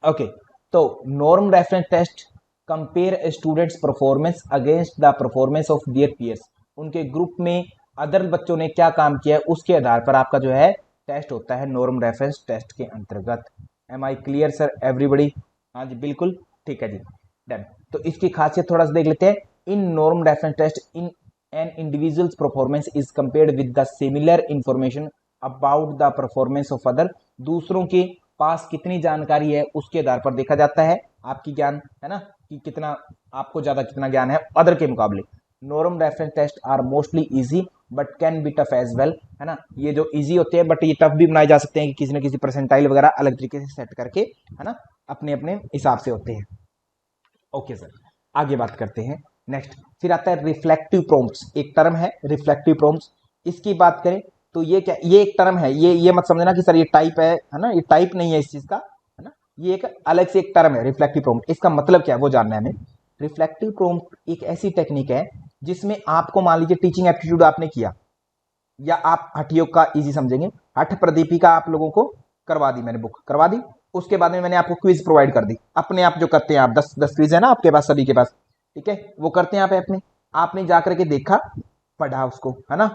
ओके। तो norm reference test compare students performance against the performance of their peers. उनके ग्रुप में अदर बच्चों ने क्या काम किया है, उसके आधार पर आपका जो है टेस्ट होता है नॉर्म रेफरेंस टेस्ट के अंतर्गत। Am I clear sir everybody? हाँ जी बिल्कुल, ठीक है जी, डन। तो इसकी खासियत थोड़ा सा देख लेते हैं। In norm reference test in an individuals performance is compared with the similar information about the performance of other. दूसरों के पास कितनी जानकारी है उसके आधार पर देखा जाता है आपकी ज्ञान, है ना, कि कितना आपको ज्यादा कितना ज्ञान है अदर के मुकाबले। Norm reference test are mostly easy but can be tough as well, है ना। ये जो इजी होते हैं बट ये टफ भी बनाए जा सकते हैं, कि किसी न किसी परसेंटाइल वगैरह अलग तरीके से सेट करके, है ना, अपने अपने हिसाब से होते हैं। ओके सर, आगे बात करते हैं नेक्स्ट। फिर आता है रिफ्लेक्टिव प्रॉम्प्ट्स, एक टर्म है रिफ्लेक्टिव प्रॉम्प्ट्स। इसकी बात करें तो ये क्या, ये एक टर्म है, ये मत समझना कि सर ये टाइप है ना, ये टाइप नहीं है इस चीज का, है ना, ये एक अलग से एक टर्म है रिफ्लेक्टिव प्रॉम्प्ट। इसका मतलब क्या है वो जानना है हमें। रिफ्लेक्टिव प्रॉम्प्ट एक ऐसी टेक्निक है जिसमें आपको मान लीजिए टीचिंग एप्टीट्यूड आपने किया, या आप हठ योग का इजी समझेंगे, हठ प्रदीपिका आप लोगों को करवा दी, मैंने बुक करवा दी, उसके बाद में मैंने आपको क्विज प्रोवाइड कर दी, अपने आप जो करते हैं आप, 10 क्विज है ना आपके पास सभी के पास, ठीक है, वो करते हैं आप अपने, आपने जाकर के देखा, पढ़ा उसको, है ना,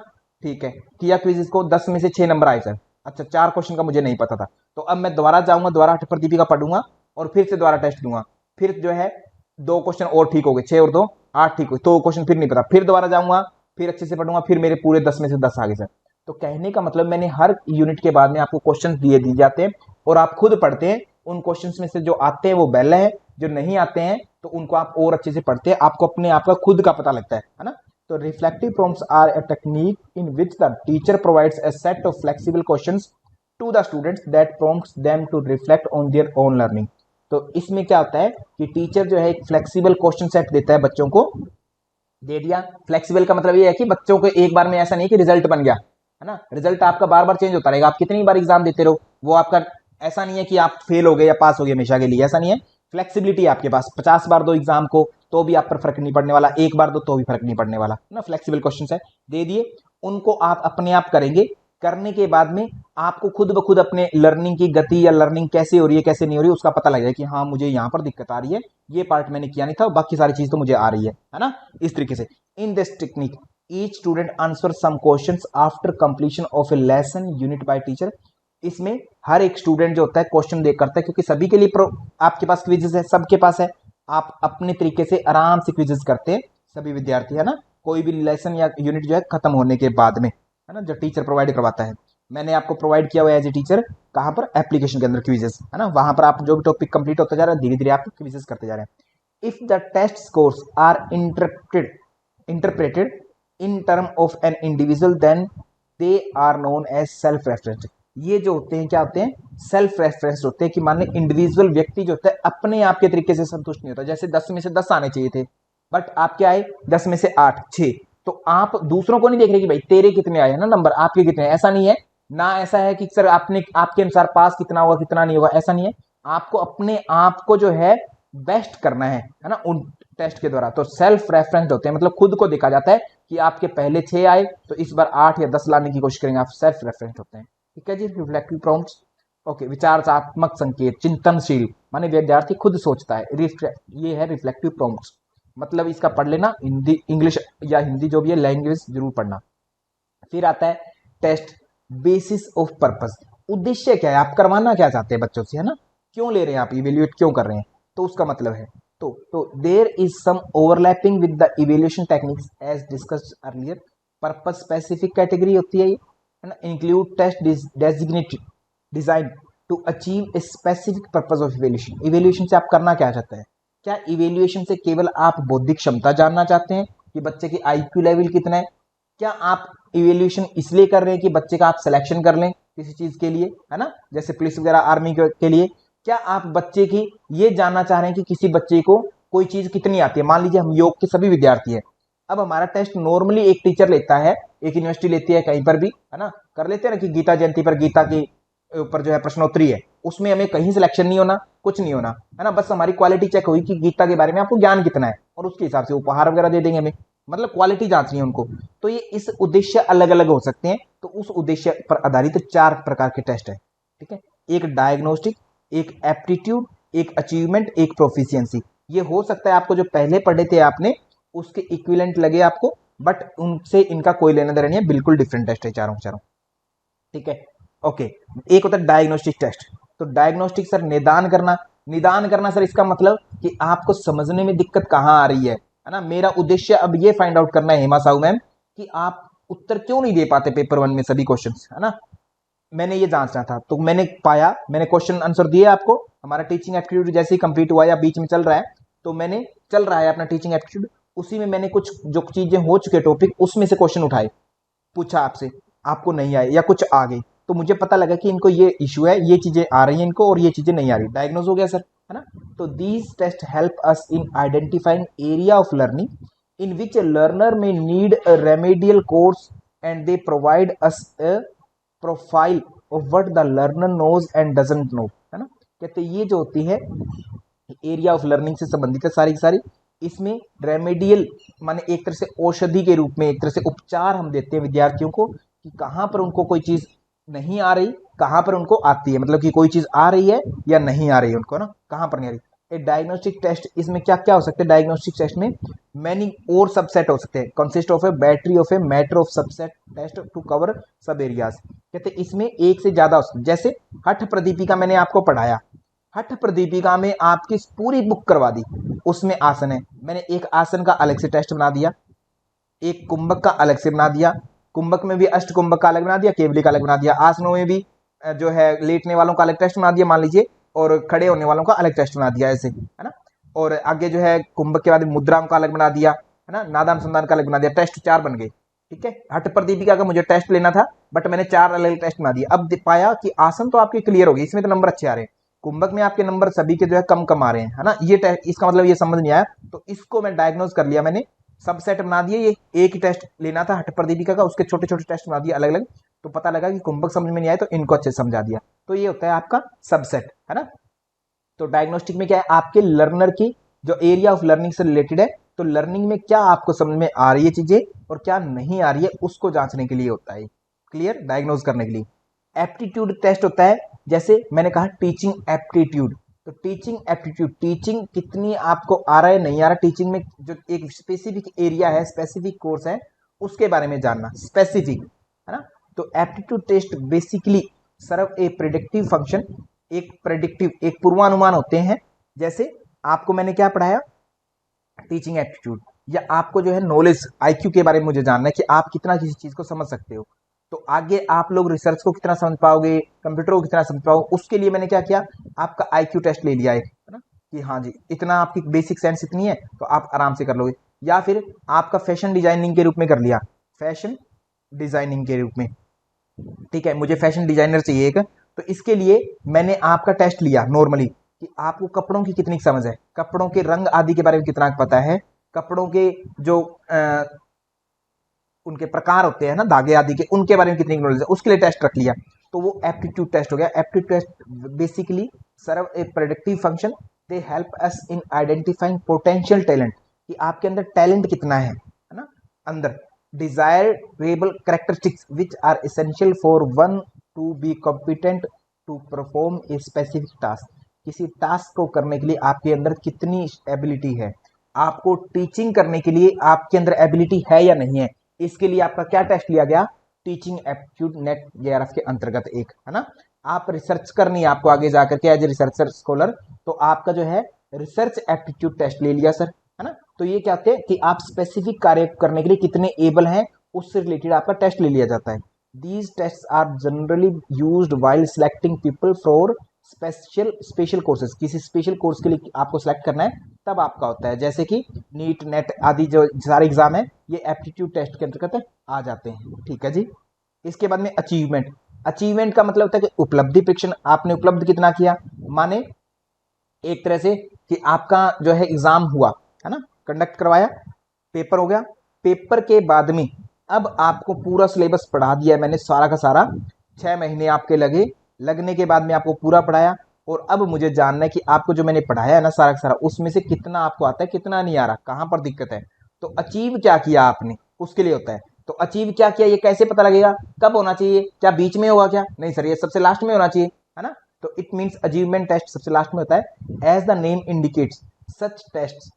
ठीक है, किया क्विज, इसको 10 में से 6 नंबर आए सर, अच्छा 4 क्वेश्चन का मुझे नहीं पता था, तो अब मैं दोबारा जाऊंगा, दोबारा हठ प्रदीपिका पढ़ूंगा और फिर से दोबारा टेस्ट दूंगा, फिर जो है 2 क्वेश्चन और ठीक हो गए, 6 और 2 8 ठीक हो, तो क्वेश्चन फिर नहीं पता, फिर दोबारा जाऊंगा, फिर अच्छे से पढ़ूंगा, फिर मेरे पूरे 10 में से 10 आ गए सर। तो कहने का मतलब मैंने हर यूनिट के बाद में आपको क्वेश्चन दिए जाते हैं और आप खुद पढ़ते हैं, उन क्वेश्चंस में से जो आते हैं वो बेल है, जो नहीं आते हैं तो उनको आप और अच्छे से पढ़ते हैं, आपको अपने आप का खुद का पता लगता है ना। तो reflective prompts are a technique in which the teacher provides a set of flexible questions to the students that prompts them to reflect on their own learning. तो इसमें क्या होता है कि टीचर जो है एक फ्लेक्सिबल क्वेश्चन सेट देता है बच्चों को, दे दिया। फ्लेक्सिबल का मतलब ये है कि बच्चों को एक बार में ऐसा नहीं कि रिजल्ट बन गया, है ना, रिजल्ट आपका बार बार चेंज होता रहेगा, आप कितनी बार एग्जाम देते रहो, वो आपका ऐसा नहीं है कि आप फेल हो गए या पास हो गए हमेशा के लिए, ऐसा नहीं है। फ्लेक्सिबिलिटी आपके पास, 50 बार दो एग्जाम को तो भी आप पर फर्क नहीं पड़ने वाला, एक बार दो तो भी फर्क नहीं पड़ने वाला, है ना। फ्लेक्सिबल क्वेश्चन है, दे दिए, उनको आप अपने आप करेंगे। करने के बाद में आपको खुद ब खुद अपने लर्निंग की गति या लर्निंग कैसे हो रही है कैसे नहीं हो रही है उसका पता लग जाए कि हाँ मुझे यहाँ पर दिक्कत आ रही है, ये पार्ट मैंने किया नहीं था, बाकी सारी चीज तो मुझे आ रही है ना, इस तरीके से। In this technique each student answer some questions after completion of a lesson unit by teacher. इसमें हर एक स्टूडेंट जो होता है क्वेश्चन देख करता है, क्योंकि सभी के लिए आपके पास क्विजेस है, सबके पास है, आप अपने तरीके से आराम से क्विजेस करते हैं सभी विद्यार्थी, है ना। कोई भी लेसन या यूनिट जो है खत्म होने के बाद में, है ना, जो टीचर प्रोवाइड करवाता है, मैंने आपको प्रोवाइड किया हुआ है एज ए टीचर, कहां पर, एप्लीकेशन के अंदर क्विजेस, है ना, वहां पर आप जो भी टॉपिक कंप्लीट होता जा रहा है धीरे धीरे आप क्विजेस करते जा रहे हैं। If the test scores are interpreted in term of an individual then they are known as self referenced. ये जो होते हैं क्या होते हैं, सेल्फ रेफरेंस्ड होते हैं, कि मान ली इंडिविजुअल व्यक्ति जो होता है अपने आप के तरीके से संतुष्ट नहीं होता। जैसे 10 में से 10 आने चाहिए थे बट आपके आए 10 में से 8 6, तो आप दूसरों को नहीं देख रहे कि भाई तेरे कितने आए हैं ना नंबर, आपके कितने, ऐसा नहीं है ना। ऐसा है कि सर आपने आपके अनुसार पास कितना होगा कितना नहीं होगा, ऐसा नहीं है। आपको अपने आप को जो है बेस्ट करना है ना, उन टेस्ट के द्वारा। तो सेल्फ रेफरेंस्ड होते हैं, मतलब खुद को देखा जाता है कि आपके पहले 6 आए तो इस बार 8 या 10 लाने की कोशिश करेंगे, आप सेल्फ रेफरेंस्ड होते हैं। ठीक है जी। रिफ्लेक्टिव प्रॉम्प्ट्स, ओके, विचारात्मक संकेत, चिंतनशील, माने विद्यार्थी खुद सोचता है, ये है रिफ्लेक्टिव प्रॉम्प्ट्स। मतलब इसका पढ़ लेना, हिंदी इंग्लिश या हिंदी जो भी है लैंग्वेज जरूर पढ़ना। फिर आता है टेस्ट, बेसिस ऑफ पर्पस, उद्देश्य क्या है, आप करवाना क्या चाहते हैं बच्चों से, है ना, क्यों ले रहे हैं आप, इवेल्युएट क्यों कर रहे हैं, तो उसका मतलब है। तो there is some overlapping with the evaluation techniques as discussed earlier. Purpose specific category होती है ये, है ना। Include test designated design to achieve a specific purpose of evaluation. Evaluation से आप करना क्या चाहते हैं, क्या इवेल्युएशन से केवल आप बौद्धिक क्षमता जानना चाहते हैं कि बच्चे की आईक्यू लेवल कितना है, क्या आप इवेल्युएशन इसलिए कर रहे हैं कि बच्चे का आप सिलेक्शन कर लें किसी चीज के लिए, है ना, जैसे पुलिस वगैरह आर्मी के लिए, क्या आप बच्चे की ये जानना चाह रहे हैं कि किसी बच्चे को कोई चीज कितनी आती है। मान लीजिए हम योग के सभी विद्यार्थी हैं, अब हमारा टेस्ट नॉर्मली एक टीचर लेता है, एक यूनिवर्सिटी लेती है, कहीं पर भी, है ना, कर लेते हैं ना कि गीता जयंती पर गीता के ऊपर जो है प्रश्नोत्तरी है, उसमें हमें कहीं सिलेक्शन नहीं होना, कुछ नहीं होना, है ना, बस हमारी क्वालिटी चेक हुई कि गीता के बारे में आपको ज्ञान कितना है, और उसके हिसाब से उपहार वगैरह दे देंगे हमें, मतलब क्वालिटी जांचनी है उनको। तो ये इस उद्देश्य अलग अलग हो सकते हैं, तो उस उद्देश्य पर आधारित 4 प्रकार के टेस्ट है। ठीक है, एक डायग्नोस्टिक, एक एप्टीट्यूड, एक अचीवमेंट, एक प्रोफिशिएंसी। ये हो सकता है आपको जो पहले पढ़े थे आपने उसके इक्विवेलेंट लगे आपको, बट उनसे इनका कोई लेना देना नहीं है, बिल्कुल डिफरेंट टेस्ट है चारों चारों। ठीक है, ओके। एक होता है डायग्नोस्टिक टेस्ट, तो डायग्नोस्टिक सर निदान करना, निदान करना सर इसका मतलब कि आपको समझने में दिक्कत कहां आ रही है ना। मेरा उद्देश्य अब ये फाइंड आउट करना है हेमा साहू मैम कि आप उत्तर क्यों नहीं दे पाते पेपर 1 में सभी क्वेश्चंस, है ना, मैंने ये जांचना था। तो मैंने पाया, मैंने क्वेश्चन आंसर दिए आपको, हमारा टीचिंग एप्टीट्यूड जैसे ही कंप्लीट हुआ या बीच में चल रहा है, तो मैंने चल रहा है अपना टीचिंग एप्टीट्यूड, उसी में मैंने कुछ जो चीजें हो चुके टॉपिक उसमें से क्वेश्चन उठाए, पूछा आपसे, आपको नहीं आए या कुछ आ गए, तो मुझे पता लगा कि इनको ये इशू है, ये चीजें आ रही हैं इनको और ये चीजें नहीं आ रही, डायग्नोज हो गया सर, है ना। तो these test help us in identifying area of learning in which a learner may need a remedial course and they provide us a profile of what the learner knows and doesn't know, है ना। कहते ये जो होती है area of learning से संबंधित है सारी की सारी। इसमें रेमेडियल माने एक तरह से औषधि के रूप में, एक तरह से उपचार हम देते हैं विद्यार्थियों को कि कहां पर उनको कोई चीज नहीं आ रही, कहां पर उनको आती है, मतलब कि कोई चीज आ रही है या नहीं आ रही है उनको, ना कहां पर नहीं आ रही। ए डायग्नोस्टिक टेस्ट, इसमें क्या क्या हो सकते हैं डायग्नोस्टिक टेस्ट में, मैनी और सबसेट हो सकते हैं, consist of a battery of a matter of subset test to cover sub areas. कहते इसमें एक से ज्यादा हो सकते, जैसे हठ प्रदीपिका मैंने आपको पढ़ाया, हठ प्रदीपिका में आपकी पूरी बुक करवा दी, उसमें आसन है, मैंने एक आसन का अलग से टेस्ट बना दिया, एक कुंभक का अलग से बना दिया, कुंभक में भी अष्ट कुंभक का अलग बना दिया, केवली का अलग बना दिया, आसनों में भी जो है लेटने वालों का अलग टेस्ट बना दिया मान लीजिए, और खड़े होने वालों का अलग टेस्ट बना दिया ऐसे, है ना। और आगे जो है कुंभक के बाद मुद्राओं का अलग बना दिया, है ना, नादानुसंधान का अलग बना दिया, टेस्ट 4 बन गए। ठीक है, हठ प्रदीपिका का मुझे टेस्ट लेना था बट मैंने 4 अलग टेस्ट बना दिए। अब पाया कि आसन तो आपके क्लियर हो गए, इसमें तो नंबर अच्छे आ रहे हैं, कुंभक में आपके नंबर सभी के जो है कम कम आ रहे हैं, है ना। ये इसका मतलब ये समझ नहीं आया, तो इसको मैं डायग्नोज कर लिया मैंने सबसेट बना दिए, ये एक ही टेस्ट लेना था हठ प्रदीपिका का, उसके छोटे छोटे टेस्ट बना दिए अलग अलग, तो पता लगा कि कुंभक समझ में नहीं आए तो इनको अच्छे से समझा दिया, तो ये होता है आपका सबसेट, है ना। तो डायग्नोस्टिक में क्या है, आपके लर्नर की जो एरिया ऑफ लर्निंग से रिलेटेड है, तो लर्निंग में क्या आपको समझ में आ रही है चीजें और क्या नहीं आ रही है उसको जांचने के लिए होता है, क्लियर, डायग्नोज करने के लिए। एप्टीट्यूड टेस्ट होता है, जैसे मैंने कहा टीचिंग एप्टीट्यूड, तो टीचिंग एप्टीट्यूड, टीचिंग कितनी आपको आ रहा है नहीं आ रहा, टीचिंग में जो एक स्पेसिफिक एरिया है, स्पेसिफिक कोर्स है, उसके बारे में जानना, स्पेसिफिक, है ना। तो एप्टीट्यूड टेस्ट बेसिकली सर्व ए प्रिडिक्टिव फंक्शन, एक प्रेडिक्टिव, एक पूर्वानुमान होते हैं। जैसे आपको मैंने क्या पढ़ाया, टीचिंग एप्टीट्यूड, या आपको जो है नॉलेज आईक्यू के बारे में मुझे जानना है कि आप कितना किसी चीज को समझ सकते हो, तो आगे आप लोग रिसर्च को कितना समझ पाओगे, कंप्यूटर को कितना समझ पाओगे, उसके लिए मैंने क्या किया, आपका आईक्यू टेस्ट ले लिया एक, है ना, कि हाँ जी इतना आपकी बेसिक सेंस इतनी है तो आप आराम से कर लोगे। या फिर आपका फैशन डिजाइनिंग के रूप में कर लिया, फैशन डिजाइनिंग के रूप में, ठीक है, मुझे फैशन डिजाइनर चाहिए एक, तो इसके लिए मैंने आपका टेस्ट लिया नॉर्मली कि आपको कपड़ों की कितनी समझ है, कपड़ों के रंग आदि के बारे में कितना पता है, कपड़ों के जो उनके प्रकार होते हैं ना, धागे आदि के, उनके बारे में कितनी नॉलेज है, उसके लिए टेस्ट रख लिया, तो वो एप्टीट्यूड टेस्ट हो गया। Aptitude test basically serve a predictive function, they help us in identifying potential talent, कि आपके अंदर टैलेंट कितना है ना, अंदर desirable characteristics which are essential for one to be competent to perform a specific task, किसी टास्क को करने के लिए आपके अंदर कितनी एबिलिटी है, आपको टीचिंग करने के लिए आपके अंदर एबिलिटी है या नहीं है, इसके लिए आपका क्या टेस्ट लिया गया, टीचिंग एप्टीट्यूड नेट जेआरएफ के अंतर्गत एक, है ना। आप रिसर्च करनी है आपको आगे जाकर के एज ए रिसर्चर स्कॉलर, तो आपका जो है रिसर्च एप्टीट्यूड टेस्ट ले लिया सर, है ना। तो ये क्या होते हैं कि आप स्पेसिफिक कार्य करने के लिए कितने एबल हैं, उससे रिलेटेड आपका टेस्ट ले लिया जाता है। These test are generally used while selecting people for special courses, किसी स्पेशल कोर्स के लिए आपको सिलेक्ट करना है तब आपका होता है, जैसे कि नीट नेट आदि जो सारे एग्जाम है ये एप्टीट्यूड टेस्ट के अंतर्गत आ जाते हैं, ठीक है जी। इसके बाद में अचीवमेंट, अचीवमेंट का मतलब होता है कि उपलब्धि परीक्षण, आपने उपलब्ध कितना किया, माने एक तरह से कि आपका जो है एग्जाम हुआ, है ना, कंडक्ट करवाया, पेपर हो गया, पेपर के बाद में अब आपको पूरा सिलेबस पढ़ा दिया है मैंने सारा का सारा, 6 महीने आपके लगे, लगने के बाद में आपको पूरा पढ़ाया, और अब मुझे जानना है कि आपको जो मैंने पढ़ाया है ना सारा का सारा, उसमें से कितना आपको आता है कितना नहीं आ रहा, कहां पर दिक्कत है, तो अचीव क्या किया आपने उसके लिए होता है। तो अचीव क्या किया ये कैसे पता लगेगा, कब होना चाहिए, क्या बीच में होगा क्या, नहीं सर ये सबसे लास्ट में होना चाहिए, है ना। तो इट मींस अचीवमेंट टेस्ट सबसे लास्ट में होता है। As the name indicates such test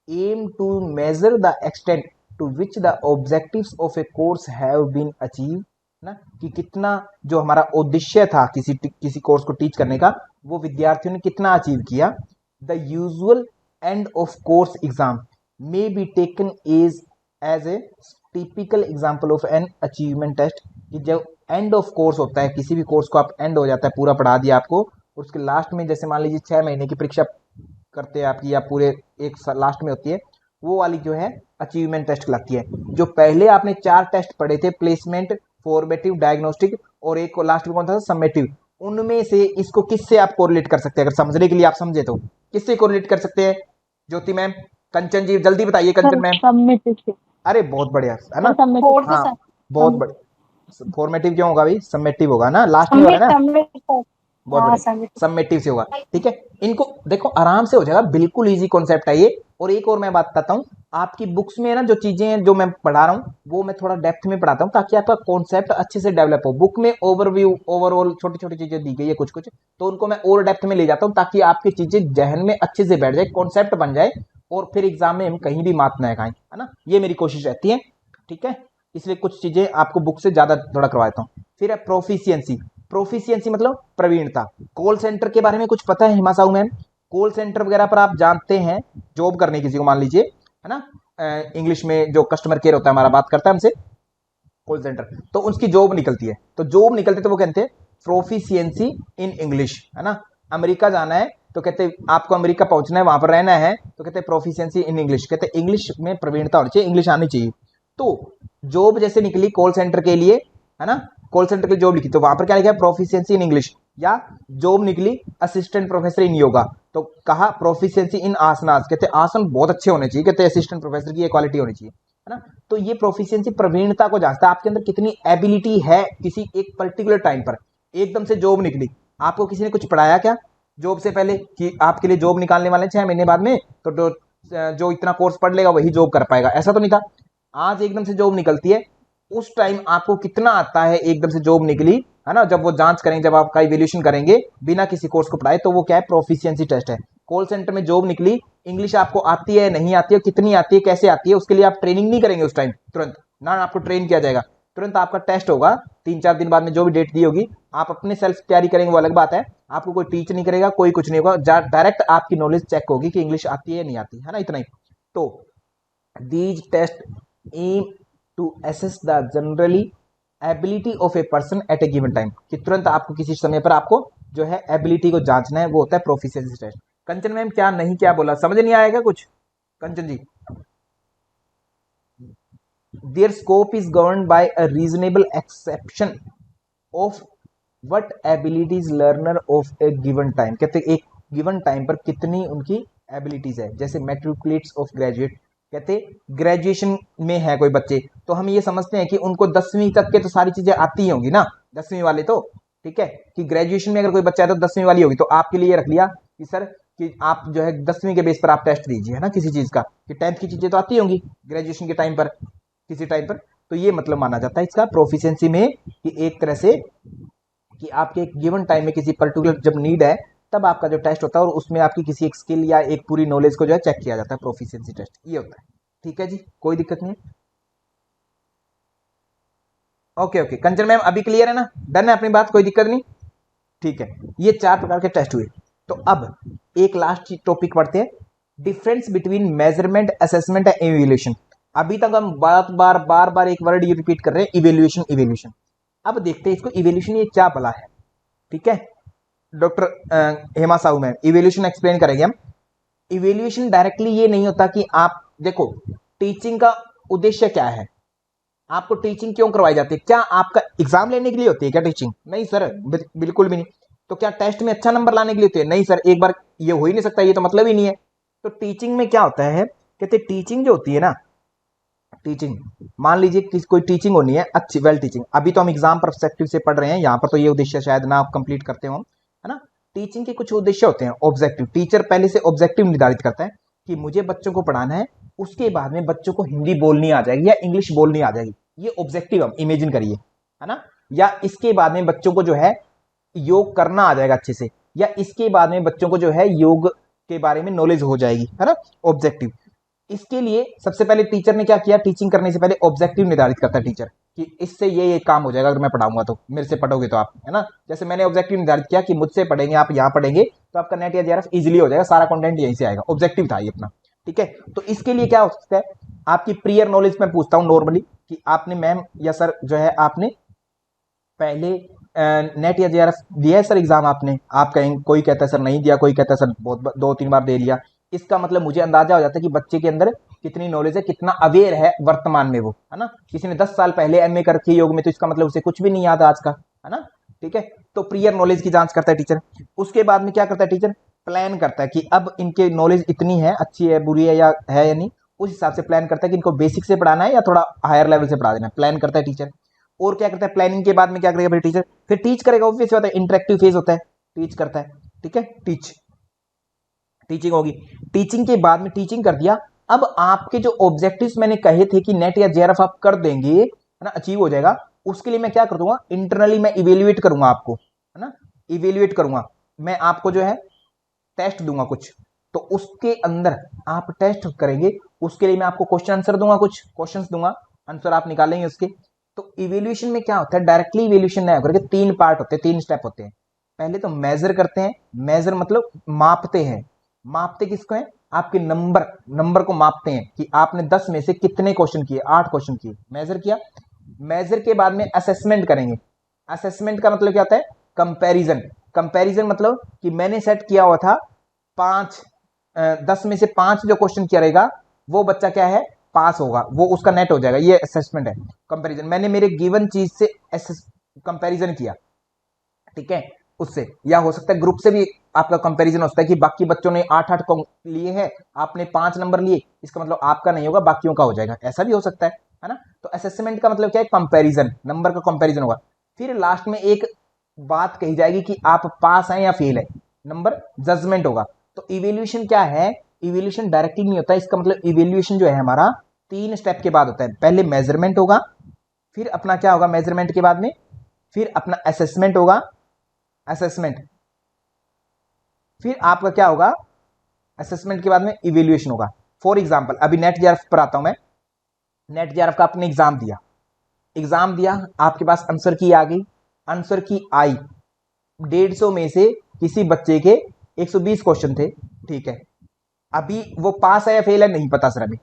aim to measure the extent to which the objectives of a course have been achieve, ना, कि कितना जो हमारा उद्देश्य था किसी कोर्स को टीच करने का वो विद्यार्थियों ने कितना अचीव किया। The usual end of course exam may be taken as a typical example of an achievement test, कि जब एंड ऑफ कोर्स होता है किसी भी कोर्स को आप एंड हो जाता है पूरा पढ़ा दिया आपको, और उसके लास्ट में जैसे मान लीजिए 6 महीने की परीक्षा करते हैं आपकी या पूरे एक लास्ट में होती है, वो वाली जो है अचीवमेंट टेस्ट लगती है। जो पहले आपने 4 टेस्ट पढ़े थे, प्लेसमेंट, फॉर्मेटिव, डायग्नोस्टिक और एक लास्ट में कौन था, समेटिव, उनमें से इसको किससे आप कोरिलेट कर सकते हैं, अगर समझने के लिए आप समझे तो किससे कोरिलेट कर सकते हैं, ज्योति मैम, कंचन जी जल्दी बताइए, कंचन मैम। सबमिटिव। अरे बहुत बढ़िया, है ना, सबमिटिव। हाँ बहुत बढ़िया। फॉर्मेटिव क्यों होगा भाई, समेटिव होगा ना, लास्ट में होगा ना, बहुत बढ़िया, सबमिटिव से होगा, ठीक है। इनको देखो आराम से हो जाएगा, बिल्कुल इजी कॉन्सेप्ट है ये। और एक और मैं बात बताता हूँ, आपकी बुक्स में ना जो चीजें हैं जो मैं पढ़ा रहा हूँ वो मैं थोड़ा डेप्थ में पढ़ाता हूँ ताकि आपका कॉन्सेप्ट अच्छे से डेवलप हो। बुक में ओवरव्यू ओवरऑल छोटी छोटी चीजें दी गई है कुछ कुछ, तो उनको मैं और डेप्थ में ले जाता हूँ ताकि आपकी चीजें जहन में अच्छे से बैठ जाए, कॉन्सेप्ट बन जाए, और फिर एग्जाम में हम कहीं भी मात ना खाएं, है ना, ये मेरी कोशिश रहती है, ठीक है। इसलिए कुछ चीजें आपको बुक से ज्यादा थोड़ा करवाता हूँ। फिर है प्रोफिशिएंसी, प्रोफिशिएंसी मतलब प्रवीणता। कॉल सेंटर के बारे में कुछ पता है हिमा साहू मैम, कॉल सेंटर वगैरह पर आप जानते हैं, जॉब करने किसी को मान लीजिए, है ना, इंग्लिश में जो कस्टमर केयर होता है हमारा बात करता है हमसे, कॉल सेंटर, तो उसकी जॉब निकलती है, तो जॉब निकलती है तो वो कहते हैं प्रोफिशिएंसी इन इंग्लिश, है ना। अमेरिका जाना है तो कहते हैं आपको अमेरिका पहुंचना है, वहां पर रहना है, तो कहते हैं प्रोफिशिएंसी इन इंग्लिश, कहते हैं इंग्लिश में प्रवीणता होनी चाहिए, इंग्लिश आनी चाहिए। तो जॉब जैसे निकली कॉल सेंटर के लिए, है ना, कॉल सेंटर की जॉब लिखी तो वहां पर क्या लिखा है, प्रोफिशिएंसी इन इंग्लिश। या जॉब निकली असिस्टेंट प्रोफेसर इन योगा, तो कहा प्रोफिशिएंसी इन आसनास, कहते आसन बहुत अच्छे होने चाहिए, कहते असिस्टेंट प्रोफेसर की ये क्वालिटी होनी चाहिए, है ना। तो ये प्रोफिशिएंसी प्रवीणता को जांचता है, आपके अंदर कितनी एबिलिटी है किसी एक पर्टिकुलर टाइम पर। एकदम से जॉब निकली, आपको किसी ने कुछ पढ़ाया क्या जॉब से पहले कि आपके लिए जॉब निकालने वाले 6 महीने बाद में, तो जो इतना कोर्स पढ़ लेगा वही जॉब कर पाएगा, ऐसा तो नहीं था। आज एकदम से जॉब निकलती है, उस टाइम आपको कितना आता है एकदम से जॉब निकली, है ना। जब वो जांच करेंगे, जब आपका इवैल्यूएशन करेंगे बिना किसी कोर्स को पढ़ाए, तो वो क्या है, प्रोफिशिएंसी टेस्ट है। कॉल सेंटर में जॉब निकली, इंग्लिश आपको आती है नहीं आती है, कितनी आती है कैसे आती है, उसके लिए आप ट्रेनिंग नहीं करेंगे उस टाइम तुरंत ना, आपको ट्रेन किया जाएगा, तुरंत आपका टेस्ट होगा 3-4 दिन बाद में, जो भी डेट दी होगी, आप अपने सेल्फ तैयारी करेंगे वो अलग बात है, आपको कोई टीच नहीं करेगा, कोई कुछ नहीं होगा, डायरेक्ट आपकी नॉलेज चेक होगी कि इंग्लिश आती है या नहीं आती है ना, इतना ही। तो these tests aim to assess the generally ability of a person at a given time, कि तुरंत आपको किसी समय पर आपको जो है एबिलिटी को जांचना है, वो होता है प्रोफिशिएंसी टेस्ट। कंचन मैम क्या नहीं क्या बोला, समझ नहीं आएगा कुछ कंचन जी? their scope is governed by a reasonable exception of what abilities learner of a given time, कहते एक गिवन टाइम पर कितनी उनकी एबिलिटीज है। जैसे मैट्रिकुलेट्स ऑफ ग्रेजुएट, कहते ग्रेजुएशन में है कोई बच्चे, तो हम ये समझते हैं कि उनको 10वीं तक के तो सारी चीजें आती ही होंगी ना, 10वीं वाले तो ठीक है, कि ग्रेजुएशन में अगर कोई बच्चा है तो 10वीं वाली होगी, तो आपके लिए रख लिया कि सर कि आप जो है 10वीं के बेस पर आप टेस्ट दीजिए, है ना, किसी चीज का, कि 10th की चीजें तो आती होंगी ग्रेजुएशन के टाइम पर, किसी टाइम पर। तो ये मतलब माना जाता है इसका प्रोफिशिएंसी में, कि एक तरह से कि आपके एक गिवन टाइम में किसी पर्टिकुलर जब नीड है, तब आपका जो टेस्ट होता है और उसमें आपकी किसी एक स्किल या एक पूरी नॉलेज को जो है चेक किया जाता है, प्रोफिशिएंसी टेस्ट ये होता है। ठीक है जी, कोई दिक्कत नहीं है। ओके ओके कंचन मैम अभी क्लियर है ना, डन है अपनी बात, कोई दिक्कत नहीं। ठीक है, ये 4 प्रकार के टेस्ट हुए। तो अब एक लास्ट टॉपिक पढ़ते हैं, difference between measurement, assessment and evaluation. अभी तक हम बार बार एक वर्ड ये रिपीट कर रहे हैं, इवैल्यूएशन इवैल्यूएशन। अब देखते हैं इसको इवैल्यूएशन ये क्या भला है। ठीक है, doctor Hema Sahu ma'am evaluation explain करेंगे हम। इवैल्यूएशन डायरेक्टली ये नहीं होता कि आप देखो, टीचिंग का उद्देश्य क्या है, आपको टीचिंग क्यों करवाई जाती है, क्या आपका एग्जाम लेने के लिए होती है क्या टीचिंग? नहीं सर, बिल्कुल भी नहीं। तो क्या टेस्ट में अच्छा नंबर लाने के लिए होती है? नहीं सर, एक बार ये हो ही नहीं सकता, ये तो मतलब ही नहीं है। तो टीचिंग में क्या होता है, कहते टीचिंग जो होती है ना, टीचिंग मान लीजिए कि कोई टीचिंग होनी है अच्छी, वेल टीचिंग, अभी तो हम एग्जाम परस्पेक्टिव से पढ़ रहे हैं, यहाँ पर तो ये उद्देश्य शायद ना आप कंप्लीट करते हो, है ना। टीचिंग के कुछ उद्देश्य होते हैं, ऑब्जेक्टिव, टीचर पहले से ऑब्जेक्टिव निर्धारित करता है कि मुझे बच्चों को पढ़ाना है, उसके बाद में बच्चों को हिंदी बोलनी आ जाएगी या इंग्लिश बोलनी आ जाएगी, ये ऑब्जेक्टिव हम इमेजिन करिए, है ना। या इसके बाद में बच्चों को जो है योग करना आ जाएगा अच्छे से, या इसके बाद में बच्चों को जो है योग के बारे में नॉलेज हो जाएगी, है ना, ऑब्जेक्टिव। इसके लिए सबसे पहले टीचर ने क्या किया, टीचिंग करने से पहले ऑब्जेक्टिव निर्धारित करता है टीचर कि इससे ये काम हो जाएगा, अगर मैं पढ़ाऊंगा तो, मेरे से पढ़ोगे तो आप, है ना। जैसे मैंने ऑब्जेक्टिव निर्धारित किया कि मुझसे पढ़ेंगे आप, यहाँ पढ़ेंगे तो आपका नेट या जेआरएफ इजीली हो जाएगा, सारा कंटेंट यहीं से आएगा, ऑब्जेक्टिव था ये अपना। ठीक है, तो इसके लिए क्या हो सकता है, आपकी प्रियर नॉलेज में पूछता हूं नॉर्मली कि आपने मैम या सर जो है आपने पहले नेट या जेआरएफ दिया है सर एग्जाम आपने, आप कहेंगे, कोई कहता है सर नहीं दिया, कोई कहता है सर बहुत 2-3 बार दे लिया। इसका मतलब मुझे अंदाजा हो जाता है कि बच्चे के अंदर कितनी नॉलेज है, कितना अवेयर है वर्तमान में वो, है ना। किसी ने 10 साल पहले एमए कर रखी योग में, तो इसका मतलब उसे कुछ भी नहीं याद आज का, है ना। ठीक है, तो प्रियर नॉलेज की जांच करता है टीचर। उसके बाद में क्या करता है टीचर, प्लान करता है कि अब इनके नॉलेज इतनी है, अच्छी है बुरी है या नहीं, उस हिसाब से प्लान करता है कि इनको बेसिक से पढ़ाना है या थोड़ा हायर लेवल से पढ़ा देना है, प्लान करता है टीचर। और क्या करता है, प्लानिंग के बाद में क्या करेगा फिर टीचर, फिर टीच करेगा, ऑब्वियस बात है, इंटरेक्टिव फेज होता है, टीच करता है। ठीक है, टीचिंग होगी। टीचिंग के बाद में टीचिंग कर दिया, अब आपके जो ऑब्जेक्टिव्स मैंने कहे थे कि नेट या जेआरएफ आप कर देंगे, है ना, अचीव हो जाएगा, उसके लिए मैं क्या कर दूंगा, इंटरनली मैं इवेल्युएट करूंगा आपको, है ना, इवेल्युएट करूंगा मैं आपको, जो है टेस्ट दूंगा कुछ, तो उसके अंदर आप टेस्ट करेंगे, उसके लिए मैं आपको क्वेश्चन आंसर दूंगा, कुछ क्वेश्चंस दूंगा, आंसर आप निकालेंगे उसके। तो इवेल्युएशन में क्या होता है, डायरेक्टली इवेल्युएशन नहीं होकर के 3 पार्ट होते हैं, 3 स्टेप होते हैं। पहले तो मेजर करते हैं, मेजर मतलब मापते हैं, मापते किसको है, आपके नंबर को मापते हैं कि आपने 10 में से कितने क्वेश्चन किए, 8 क्वेश्चन किए, मेजर किया। मेजर के बाद में असेसमेंट करेंगे। असेसमेंट का मतलब क्या होता है, कंपैरिजन। कंपैरिजन मतलब कि मैंने सेट किया हुआ था 10 में से 5 जो क्वेश्चन किया रहेगा, वो बच्चा क्या है, पास होगा, वो उसका नेट हो जाएगा, ये असेसमेंट है। कंपैरिजन, मैंने मेरे गिवन चीज से कंपैरिजन किया, ठीक है, उससे, या हो सकता है ग्रुप से भी आपका कंपैरिजन हो सकता है कि बाकी बच्चों ने 8-8 लिए हैं, आपने 5 नंबर लिए, इसका मतलब आपका नहीं होगा, बाकियों का हो जाएगा, ऐसा भी हो सकता है ना। तो असेसमेंट का मतलब क्या है, कंपैरिजन, नंबर का कंपैरिजन होगा। फिर लास्ट में एक बात कही जाएगी कि आप पास हैं या फेल है, नंबर जजमेंट होगा। तो इवेल्यूएशन क्या है, इवेल्यूएशन डायरेक्टली नहीं होता, इसका मतलब इवेल्यूएशन जो है हमारा 3 स्टेप के बाद होता है। पहले मेजरमेंट होगा, फिर अपना क्या होगा मेजरमेंट के बाद में, फिर अपना असेसमेंट होगा, असेसमेंट, फिर आपका क्या होगा, असेसमेंट के बाद में इवेल्यूएशन होगा। फॉर एग्जांपल अभी नेट जेआरएफ पर आता हूं मैं। नेट जेआरएफ का आपने एग्जाम दिया, एग्जाम दिया, आपके पास आंसर की आ गई, आंसर की आई, 150 में से किसी बच्चे के 120 क्वेश्चन थे, ठीक है। अभी वो पास है या फेल है नहीं पता सर अभी,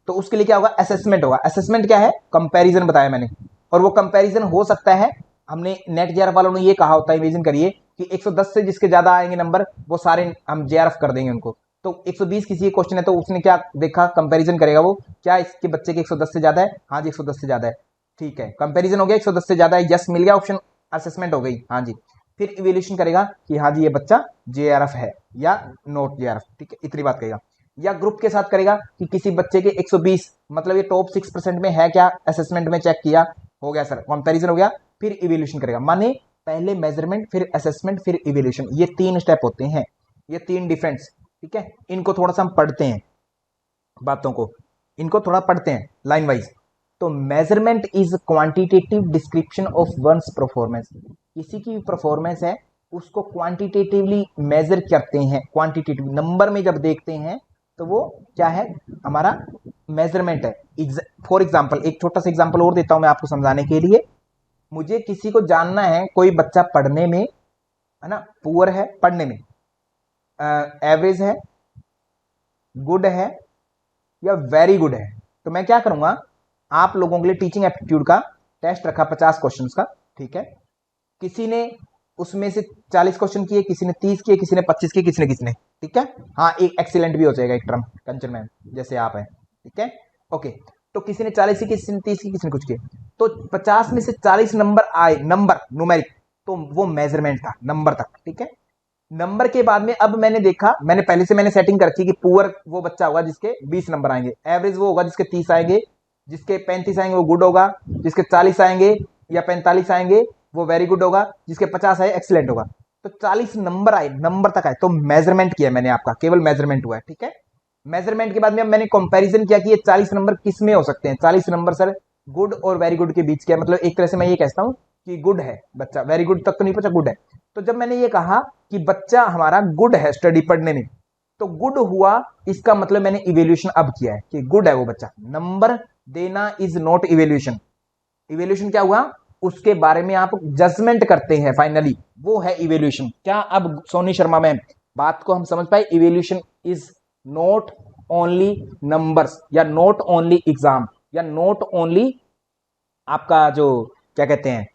तो उसके लिए क्या होगा, असेसमेंट होगा। असेसमेंट क्या है, कंपैरिजन बताया मैंने, और वो कंपैरिजन हो सकता है, हमने नेट जेआरएफ वालों ने ये कहा होता है, इमेजिन करिए कि 110 से जिसके ज्यादा आएंगे नंबर वो सारे हम जेआरएफ कर देंगे उनको। तो 120 किसी क्वेश्चन है तो उसने क्या देखा, कंपैरिजन करेगा वो, क्या इसके बच्चे के 110 से ज्यादा है, हाँ जी 110 से ज्यादा है, ठीक है, कंपैरिजन हो गया, 110 से ज्यादा है, यस मिल गया ऑप्शन, असेसमेंट हो गई, हाँ जी। फिर इवेल्यूशन करेगा कि हाँ जी ये बच्चा जेआरएफ है या नॉट जेआरएफ, ठीक है, इतनी बात करेगा। या ग्रुप के साथ करेगा कि किसी बच्चे के 120 मतलब ये टॉप 6% में है क्या, असेसमेंट में चेक किया, हो गया सर, कंपैरिजन हो गया, फिर इवेल्यूशन करेगा। माने पहले मेजरमेंट, फिर असेसमेंट, फिर इवेल्यूशन, ये 3 स्टेप होते हैं, ये 3 डिफरेंस, ठीक है। इनको थोड़ा सा हम पढ़ते हैं, बातों को, इनको थोड़ा पढ़ते हैं लाइन वाइज। तो measurement is quantitative description of ones performance, किसी की परफॉर्मेंस है उसको क्वांटिटेटिवली मेजर करते हैं, क्वांटिटेटिव नंबर में जब देखते हैं तो वो क्या है, हमारा मेजरमेंट है। फॉर एग्जाम्पल एक छोटा सा एग्जाम्पल और देता हूं मैं आपको समझाने के लिए। मुझे किसी को जानना है, कोई बच्चा पढ़ने में है ना पुअर है, पढ़ने में एवरेज है, गुड है या वेरी गुड है, तो मैं क्या करूंगा, आप लोगों के लिए टीचिंग एप्टीट्यूड का टेस्ट रखा 50 क्वेश्चंस का, ठीक है। किसी ने उसमें से 40 क्वेश्चन किए, किसी ने 30 किए, किसी ने 25 किए, किसी ने, ठीक है। हाँ एक एक्सीलेंट भी हो जाएगा एक टर्म, कंचन मैम जैसे आप हैं, ठीक है, ओके। तो किसी ने 40 की, किसी ने 30 की, किसी ने कुछ किए, तो 50 में से 40 नंबर आए, नंबर न्यूमेरिक, तो वो मेजरमेंट था नंबर तक, ठीक है। नंबर के बाद में अब मैंने देखा, मैंने पहले से मैंने सेटिंग कर रखी कि पुअर वो बच्चा होगा जिसके 20 नंबर आएंगे, एवरेज वो होगा जिसके 30 आएंगे, जिसके 35 आएंगे वो गुड होगा, जिसके 40 आएंगे या 45 आएंगे वो वेरी गुड होगा, जिसके 50 आए एक्सीलेंट होगा। तो 40 नंबर आए, नंबर तक आए, तो मेजरमेंट किया मैंने, आपका केवल मेजरमेंट हुआ है, ठीक है। मेजरमेंट के बाद में मैंने कंपैरिजन किया कि ये 40 नंबर किस में हो सकते हैं, 40 नंबर सर गुड और वेरी गुड के बीच क्या, मतलब एक तरह से मैं ये कहता हूं कि गुड है बच्चा, वेरी गुड तक तो नहीं पहुंचा, गुड है। तो जब मैंने ये कहा कि बच्चा हमारा गुड है स्टडी पढ़ने में, तो गुड हुआ, इसका मतलब मैंने इवेल्यूशन अब किया है कि गुड है वो बच्चा। नंबर देना इज नॉट इवेल्यूशन, इवेल्यूशन क्या हुआ, उसके बारे में आप जजमेंट करते हैं फाइनली, वो है इवेल्यूशन। क्या अब सोनी शर्मा मैम बात को हम समझ पाए, evaluation is not only numbers या नॉट ओनली एग्जाम या नॉट ओनली आपका जो क्या कहते हैं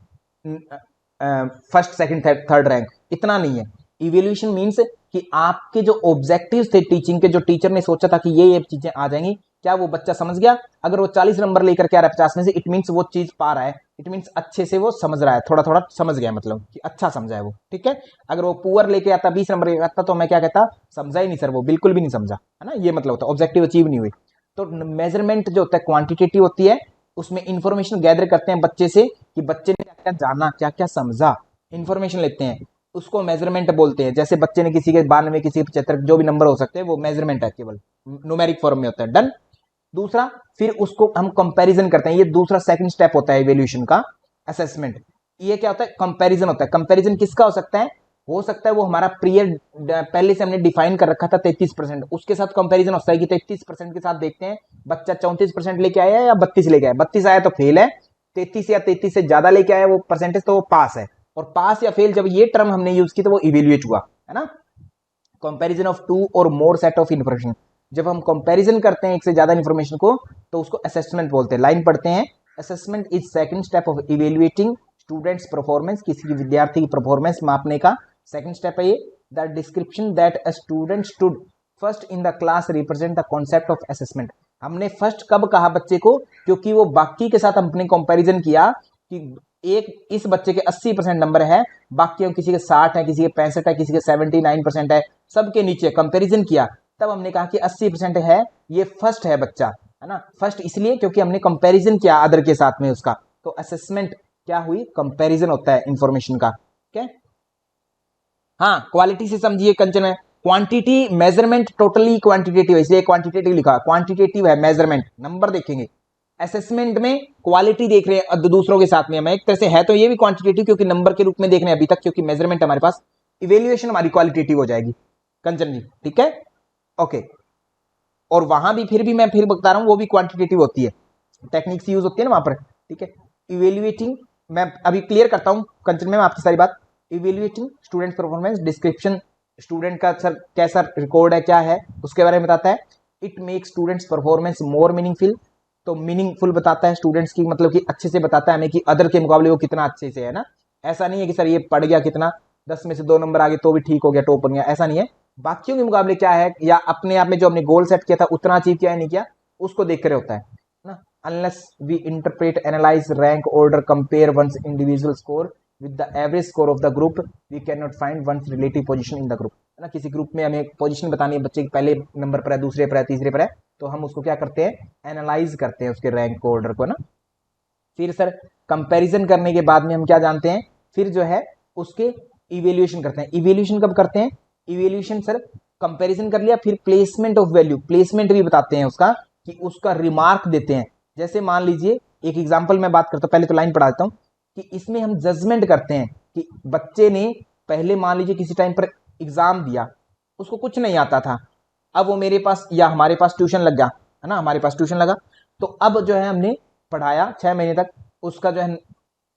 फर्स्ट सेकंड थर्ड रैंक, इतना नहीं है। इवेल्यूशन मींस कि आपके जो ऑब्जेक्टिव्स थे टीचिंग के, जो टीचर ने सोचा था कि ये चीजें आ जाएंगी, क्या वो बच्चा समझ गया। अगर वो 40 नंबर लेकर के आ रहा है 50 में से, इट मींस वो चीज पा रहा है, इट मींस अच्छे से वो समझ रहा है, थोड़ा थोड़ा समझ गया, मतलब कि अच्छा समझा है वो, ठीक है। अगर वो पुअर लेके आता 20 नंबर लेके आता तो मैं क्या कहता, समझा ही नहीं सर, वो बिल्कुल भी नहीं समझा, है ना, ये मतलब होता है ऑब्जेक्टिव अचीव नहीं हुई। तो मेजरमेंट जो होता है क्वांटिटेटिव होती है, उसमें इंफॉर्मेशन गैदर करते हैं बच्चे से कि बच्चे ने क्या क्या जाना, क्या क्या समझा, इंफॉर्मेशन लेते हैं, उसको मेजरमेंट बोलते हैं। जैसे बच्चे ने किसी के 92, किसी के 75, जो भी नंबर हो सकते हैं, वो मेजरमेंट है, केवल न्यूमेरिक फॉर्म में होता है, डन। दूसरा, फिर उसको हम कंपैरिजन करते हैं, ये दूसरा सेकंड स्टेप होता है इवैल्यूएशन का, असेसमेंट। ये क्या होता है, कंपैरिजन होता है। कंपैरिजन किसका हो सकता है, हो सकता है वो हमारा पीरियड पहले से हमने डिफाइन कर रखा था 33%, उसके साथ कंपैरिजन होता है कि 33% के साथ देखते हैं बच्चा 34% लेके आया या 32 लेके आया, 32 आया तो फेल है, 33 या 33 से ज्यादा लेके आया वो परसेंटेज तो वो पास है। और पास या फेल जब ये टर्म हमने यूज की तो वो इवेल्युएट हुआ, है ना। कंपैरिजन ऑफ टू और मोर सेट ऑफ इन्फॉर्मेशन, जब हम कंपैरिजन करते हैं एक से ज्यादा इन्फॉर्मेशन को तो उसको असेसमेंट बोलते हैं। लाइन पढ़ते हैं, assessment is second step of evaluating students performance, किसी की विद्यार्थी की परफॉर्मेंस मापने का सेकंड स्टेप है ये। The description that a student stood first in the class represent the concept of assessment. हमने फर्स्ट कब कहा बच्चे को, क्योंकि वो बाकी के साथ हमने कंपैरिजन किया कि एक इस बच्चे के 80% नंबर है, बाकी किसी के 60 है, किसी के 65 है, किसी के 79% है, सबके नीचे कंपैरिजन किया, तब हमने कहा कि 80% है, ये फर्स्ट है बच्चा, है ना। फर्स्ट इसलिए क्योंकि हमने कंपैरिजन किया अदर के साथ में उसका, तो असेसमेंट क्या हुई, कंपैरिजन होता है इंफॉर्मेशन का। ठीक है, हाँ क्वालिटी से समझिए कंचन में, क्वांटिटी मेजरमेंट टोटली क्वांटिटेटिव है, इसलिए क्वांटिटेटिव लिखा, क्वांटिटेटिव है मेजरमेंट, नंबर देखेंगे। असेसमेंट में क्वालिटी देख रहे हैं दूसरों के साथ में, हमें एक तरह से है तो ये भी क्वांटिटेटिव क्योंकि नंबर के रूप में देख रहे हैं अभी तक, क्योंकि मेजरमेंट हमारे पास, इवेल्युएशन हमारी क्वालिटेटिव हो जाएगी कंचन जी। ठीक है, ओके। और वहां भी फिर भी मैं फिर बता रहा हूं, वो भी क्वांटिटेटिव होती है, टेक्निक्स यूज होती है ना वहां पर। ठीक है, इवेल्युएटिंग, मैं अभी क्लियर करता हूं कंचन में आपकी सारी बात। Evaluating student performance, description student का सर कैसा रिकॉर्ड है, क्या है, उसके बारे में बताता है। It make students performance more meaningful, तो मीनिंगफुल बताता है स्टूडेंट्स की, मतलब कि अच्छे से बताता है हमें कि अदर के मुकाबले वो कितना अच्छे से है ना। ऐसा नहीं है कि सर ये पढ़ गया कितना, 10 में से 2 नंबर आ गए तो भी ठीक हो गया, टॉप बन गया, ऐसा नहीं है। बाकियों के मुकाबले क्या है, या अपने आप में जो हमने गोल सेट किया था उतना अचीव किया है नहीं किया, उसको देख कर होता है ना। Unless we interpret, analyse, rank, order, compare ones individual score with the average score of the group, we can not find ones relative position in the group, है ना। किसी ग्रुप में हमें पोजीशन बतानी है, बच्चे पहले नंबर पर है, दूसरे पर है, तीसरे पर है, तो हम उसको क्या करते हैं, एनालाइज करते हैं उसके रैंक को, ऑर्डर को ना। फिर सर कंपैरिजन करने के बाद में हम क्या जानते हैं, फिर जो है उसके इवेल्युएशन करते हैं। इवेल्युएशन कब करते हैं, इवेल्युएशन सर कंपैरिजन कर लिया, फिर प्लेसमेंट ऑफ वैल्यू, प्लेसमेंट भी बताते हैं उसका, कि उसका रिमार्क देते हैं। जैसे मान लीजिए एक एग्जांपल मैं बात करता हूं, पहले तो लाइन पढ़ा देता हूं, कि इसमें हम जजमेंट करते हैं कि बच्चे ने पहले मान लीजिए किसी टाइम पर एग्जाम दिया, उसको कुछ नहीं आता था, अब वो मेरे पास या हमारे पास ट्यूशन लग गया, है ना, हमारे पास ट्यूशन लगा, तो अब जो है हमने पढ़ाया 6 महीने तक, उसका जो है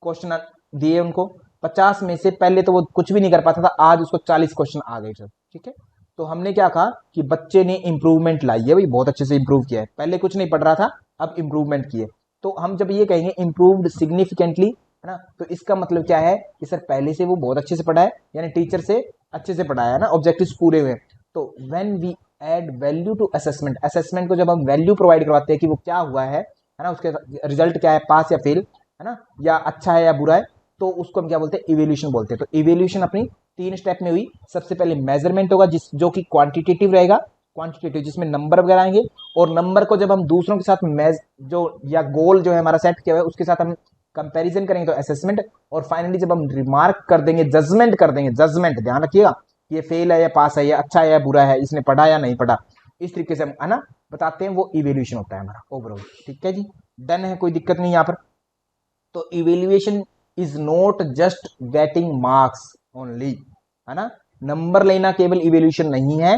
क्वेश्चन दिए उनको 50 में से, पहले तो वो कुछ भी नहीं कर पाता था, आज उसको 40 क्वेश्चन आ गए सर। ठीक है, तो हमने क्या कहा कि बच्चे ने इंप्रूवमेंट लाई है भाई, बहुत अच्छे से इंप्रूव किया है, पहले कुछ नहीं पढ़ रहा था, अब इंप्रूवमेंट किए। तो हम जब ये कहेंगे इंप्रूव्ड सिग्निफिकेंटली, है ना, तो इसका मतलब क्या है कि सर पहले से वो बहुत अच्छे से पढ़ा है, यानी टीचर से अच्छे से पढ़ाया है ना, ऑब्जेक्टिव्स पूरे हुए। तो when we add value to assessment, assessment को जब हम वैल्यू प्रोवाइड करवाते हैं कि वो क्या हुआ है ना, उसके रिजल्ट क्या है, पास या फेल, है ना, या अच्छा है या बुरा है, तो उसको हम क्या बोलते हैं, इवेल्यूशन बोलते हैं। तो इवेल्यूशन अपनी 3 स्टेप में हुई। सबसे पहले मेजरमेंट होगा, जो कि क्वांटिटेटिव रहेगा, क्वांटिटेटिव जिसमें नंबर वगैरह आएंगे, और नंबर को जब हम दूसरों के साथ जो या गोल जो है हमारा सेट किया हुआ है उसके साथ हम कंपैरिजन करेंगे तो असेसमेंट, और फाइनली जब हम रिमार्क कर देंगे, जजमेंट कर देंगे, जजमेंट ध्यान रखिएगा, ये फेल है या पास है, या अच्छा है या बुरा है, इसने पढ़ा या नहीं पढ़ा, इस तरीके से हम, है ना, बताते हैं, वो इवेल्यूशन होता है हमारा ओवरऑल। ठीक है जी, डन है, कोई दिक्कत नहीं यहाँ पर। तो evaluation is not just getting marks only, है ना, नंबर लेना केवल इवेल्युएशन नहीं है,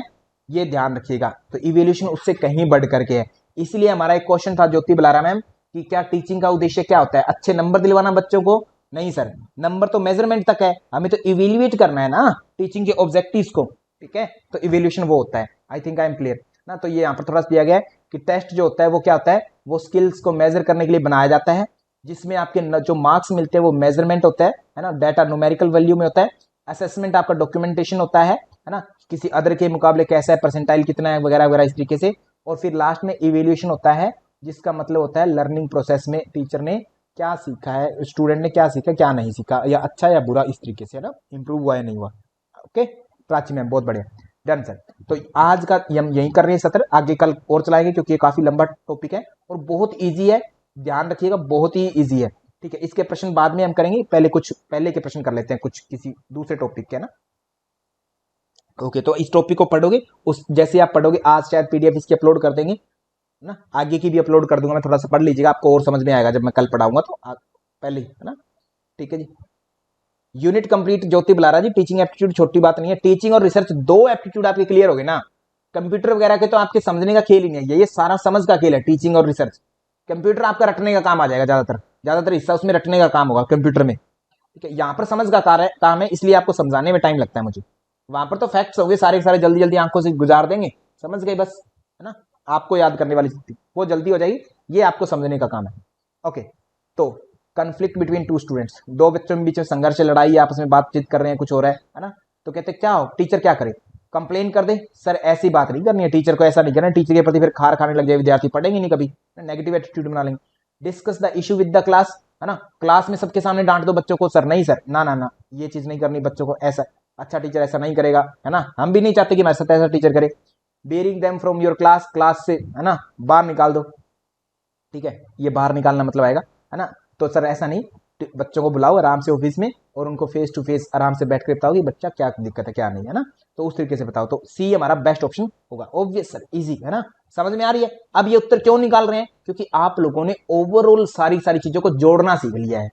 ये ध्यान रखिएगा। तो इवेल्युएशन उससे कहीं बढ़ करके है। इसलिए हमारा एक क्वेश्चन था ज्योति बलारा मैम, कि क्या टीचिंग का उद्देश्य क्या होता है, अच्छे नंबर दिलवाना बच्चों को? नहीं सर, नंबर तो मेजरमेंट तक है, हमें तो इवेल्युएट करना है ना टीचिंग के ऑब्जेक्टिव्स को। ठीक है, तो इवेल्युएशन वो होता है। I think I am clear ना। तो ये यहाँ पर थोड़ा सा दिया गया है कि टेस्ट जो होता है वो क्या होता है, वो स्किल्स को मेजर करने के लिए बनाया जाता है, जिसमें आपके जो मार्क्स मिलते हैं वो मेजरमेंट होता है ना, डाटा न्यूमेरिकल वैल्यू में होता है। असेसमेंट आपका डॉक्यूमेंटेशन होता है ना, किसी अदर के मुकाबले कैसा है, परसेंटाइल कितना है, वगैरह वगैरह इस तरीके से। और फिर लास्ट में इवेल्युएशन होता है, जिसका मतलब होता है लर्निंग प्रोसेस में टीचर ने क्या सीखा है, स्टूडेंट ने क्या सीखा, क्या नहीं सीखा, या अच्छा या बुरा, इस तरीके से, है ना, इंप्रूव हुआ या नहीं हुआ। ओके प्राची मैम, बहुत बढ़िया, डन सर। तो आज का हम यही कर रहे हैं सत्र, आगे कल और चलाएंगे क्योंकि ये काफी लंबा टॉपिक है और बहुत ईजी है, ध्यान रखिएगा, बहुत ही ईजी है। ठीक है, इसके प्रश्न बाद में हम करेंगे, पहले कुछ पहले के प्रश्न कर लेते हैं, कुछ किसी दूसरे टॉपिक के ना। ओके, तो इस टॉपिक को पढ़ोगे, उस जैसे आप पढ़ोगे, आज शायद पीडीएफ इसकी अपलोड कर देंगे ना, आगे की भी अपलोड कर दूंगा मैं, थोड़ा सा पढ़ लीजिएगा, आपको और समझ में आएगा जब मैं कल पढ़ाऊंगा, तो पहले ही, है ना। ठीक है जी, यूनिट कंप्लीट ज्योति बुलारा जी। टीचिंग एप्टीट्यूड छोटी बात नहीं है, टीचिंग और रिसर्च 2 एप्टीट्यूड आपके क्लियर हो गए ना। कंप्यूटर वगैरह के तो आपके समझने का खेल ही नहीं है, ये सारा समझ का खेल है, टीचिंग और रिसर्च। कंप्यूटर आपका रटने का काम आ जाएगा, ज्यादातर हिस्सा उसमें रटने का काम होगा कंप्यूटर में। ठीक है, यहाँ पर समझ का काम है, इसलिए आपको समझाने में टाइम लगता है मुझे। वहां पर तो फैक्ट्स हो गए सारे सारे, जल्दी जल्दी आंखों से गुजार देंगे, समझ गए बस, है ना। आपको याद करने वाली स्थिति वो जल्दी हो जाएगी, ये आपको समझने का काम है। ओके, तो कन्फ्लिक्ट बिटवीन 2 स्टूडेंट्स, 2 बच्चों के बीच में संघर्ष, लड़ाई, आपस में बातचीत कर रहे हैं, कुछ हो रहा है ना। तो कहते क्या हो, टीचर क्या करे, कंप्लेन कर दे? सर ऐसी बात नहीं करनी है, टीचर को ऐसा नहीं करना, टीचर के प्रति फिर खार खाने लग जाए विद्यार्थी, पढ़ेंगे नहीं कभी, नेगेटिव एटीट्यूड बना लेंगे। Discuss the issue with the class, है ना। क्लास में सबके सामने डांट दो बच्चों को, सर नहीं सर, ना ना ना, ये चीज नहीं करनी बच्चों को, ऐसा अच्छा टीचर ऐसा नहीं करेगा, है ना। हम भी नहीं चाहते कि हमारे साथ ऐसा टीचर करे। Barring them from your class, class से, है ना, बाहर निकाल दो, ठीक है, ये बाहर निकालना मतलब आएगा, है ना। तो सर ऐसा नहीं, बच्चों को बुलाओ आराम से ऑफिस में और उनको फेस टू फेस आराम से बैठ कर बताओ कि बच्चा क्या दिक्कत है क्या नहीं, है ना। तो उस तरीके से बताओ, तो सी हमारा बेस्ट ऑप्शन होगा। ऑब्वियस सर, इजी, है ना, समझ में आ रही है। अब ये उत्तर क्यों निकाल रहे हैं, क्योंकि आप लोगों ने ओवरऑल सारी सारी चीजों को जोड़ना सीख लिया है।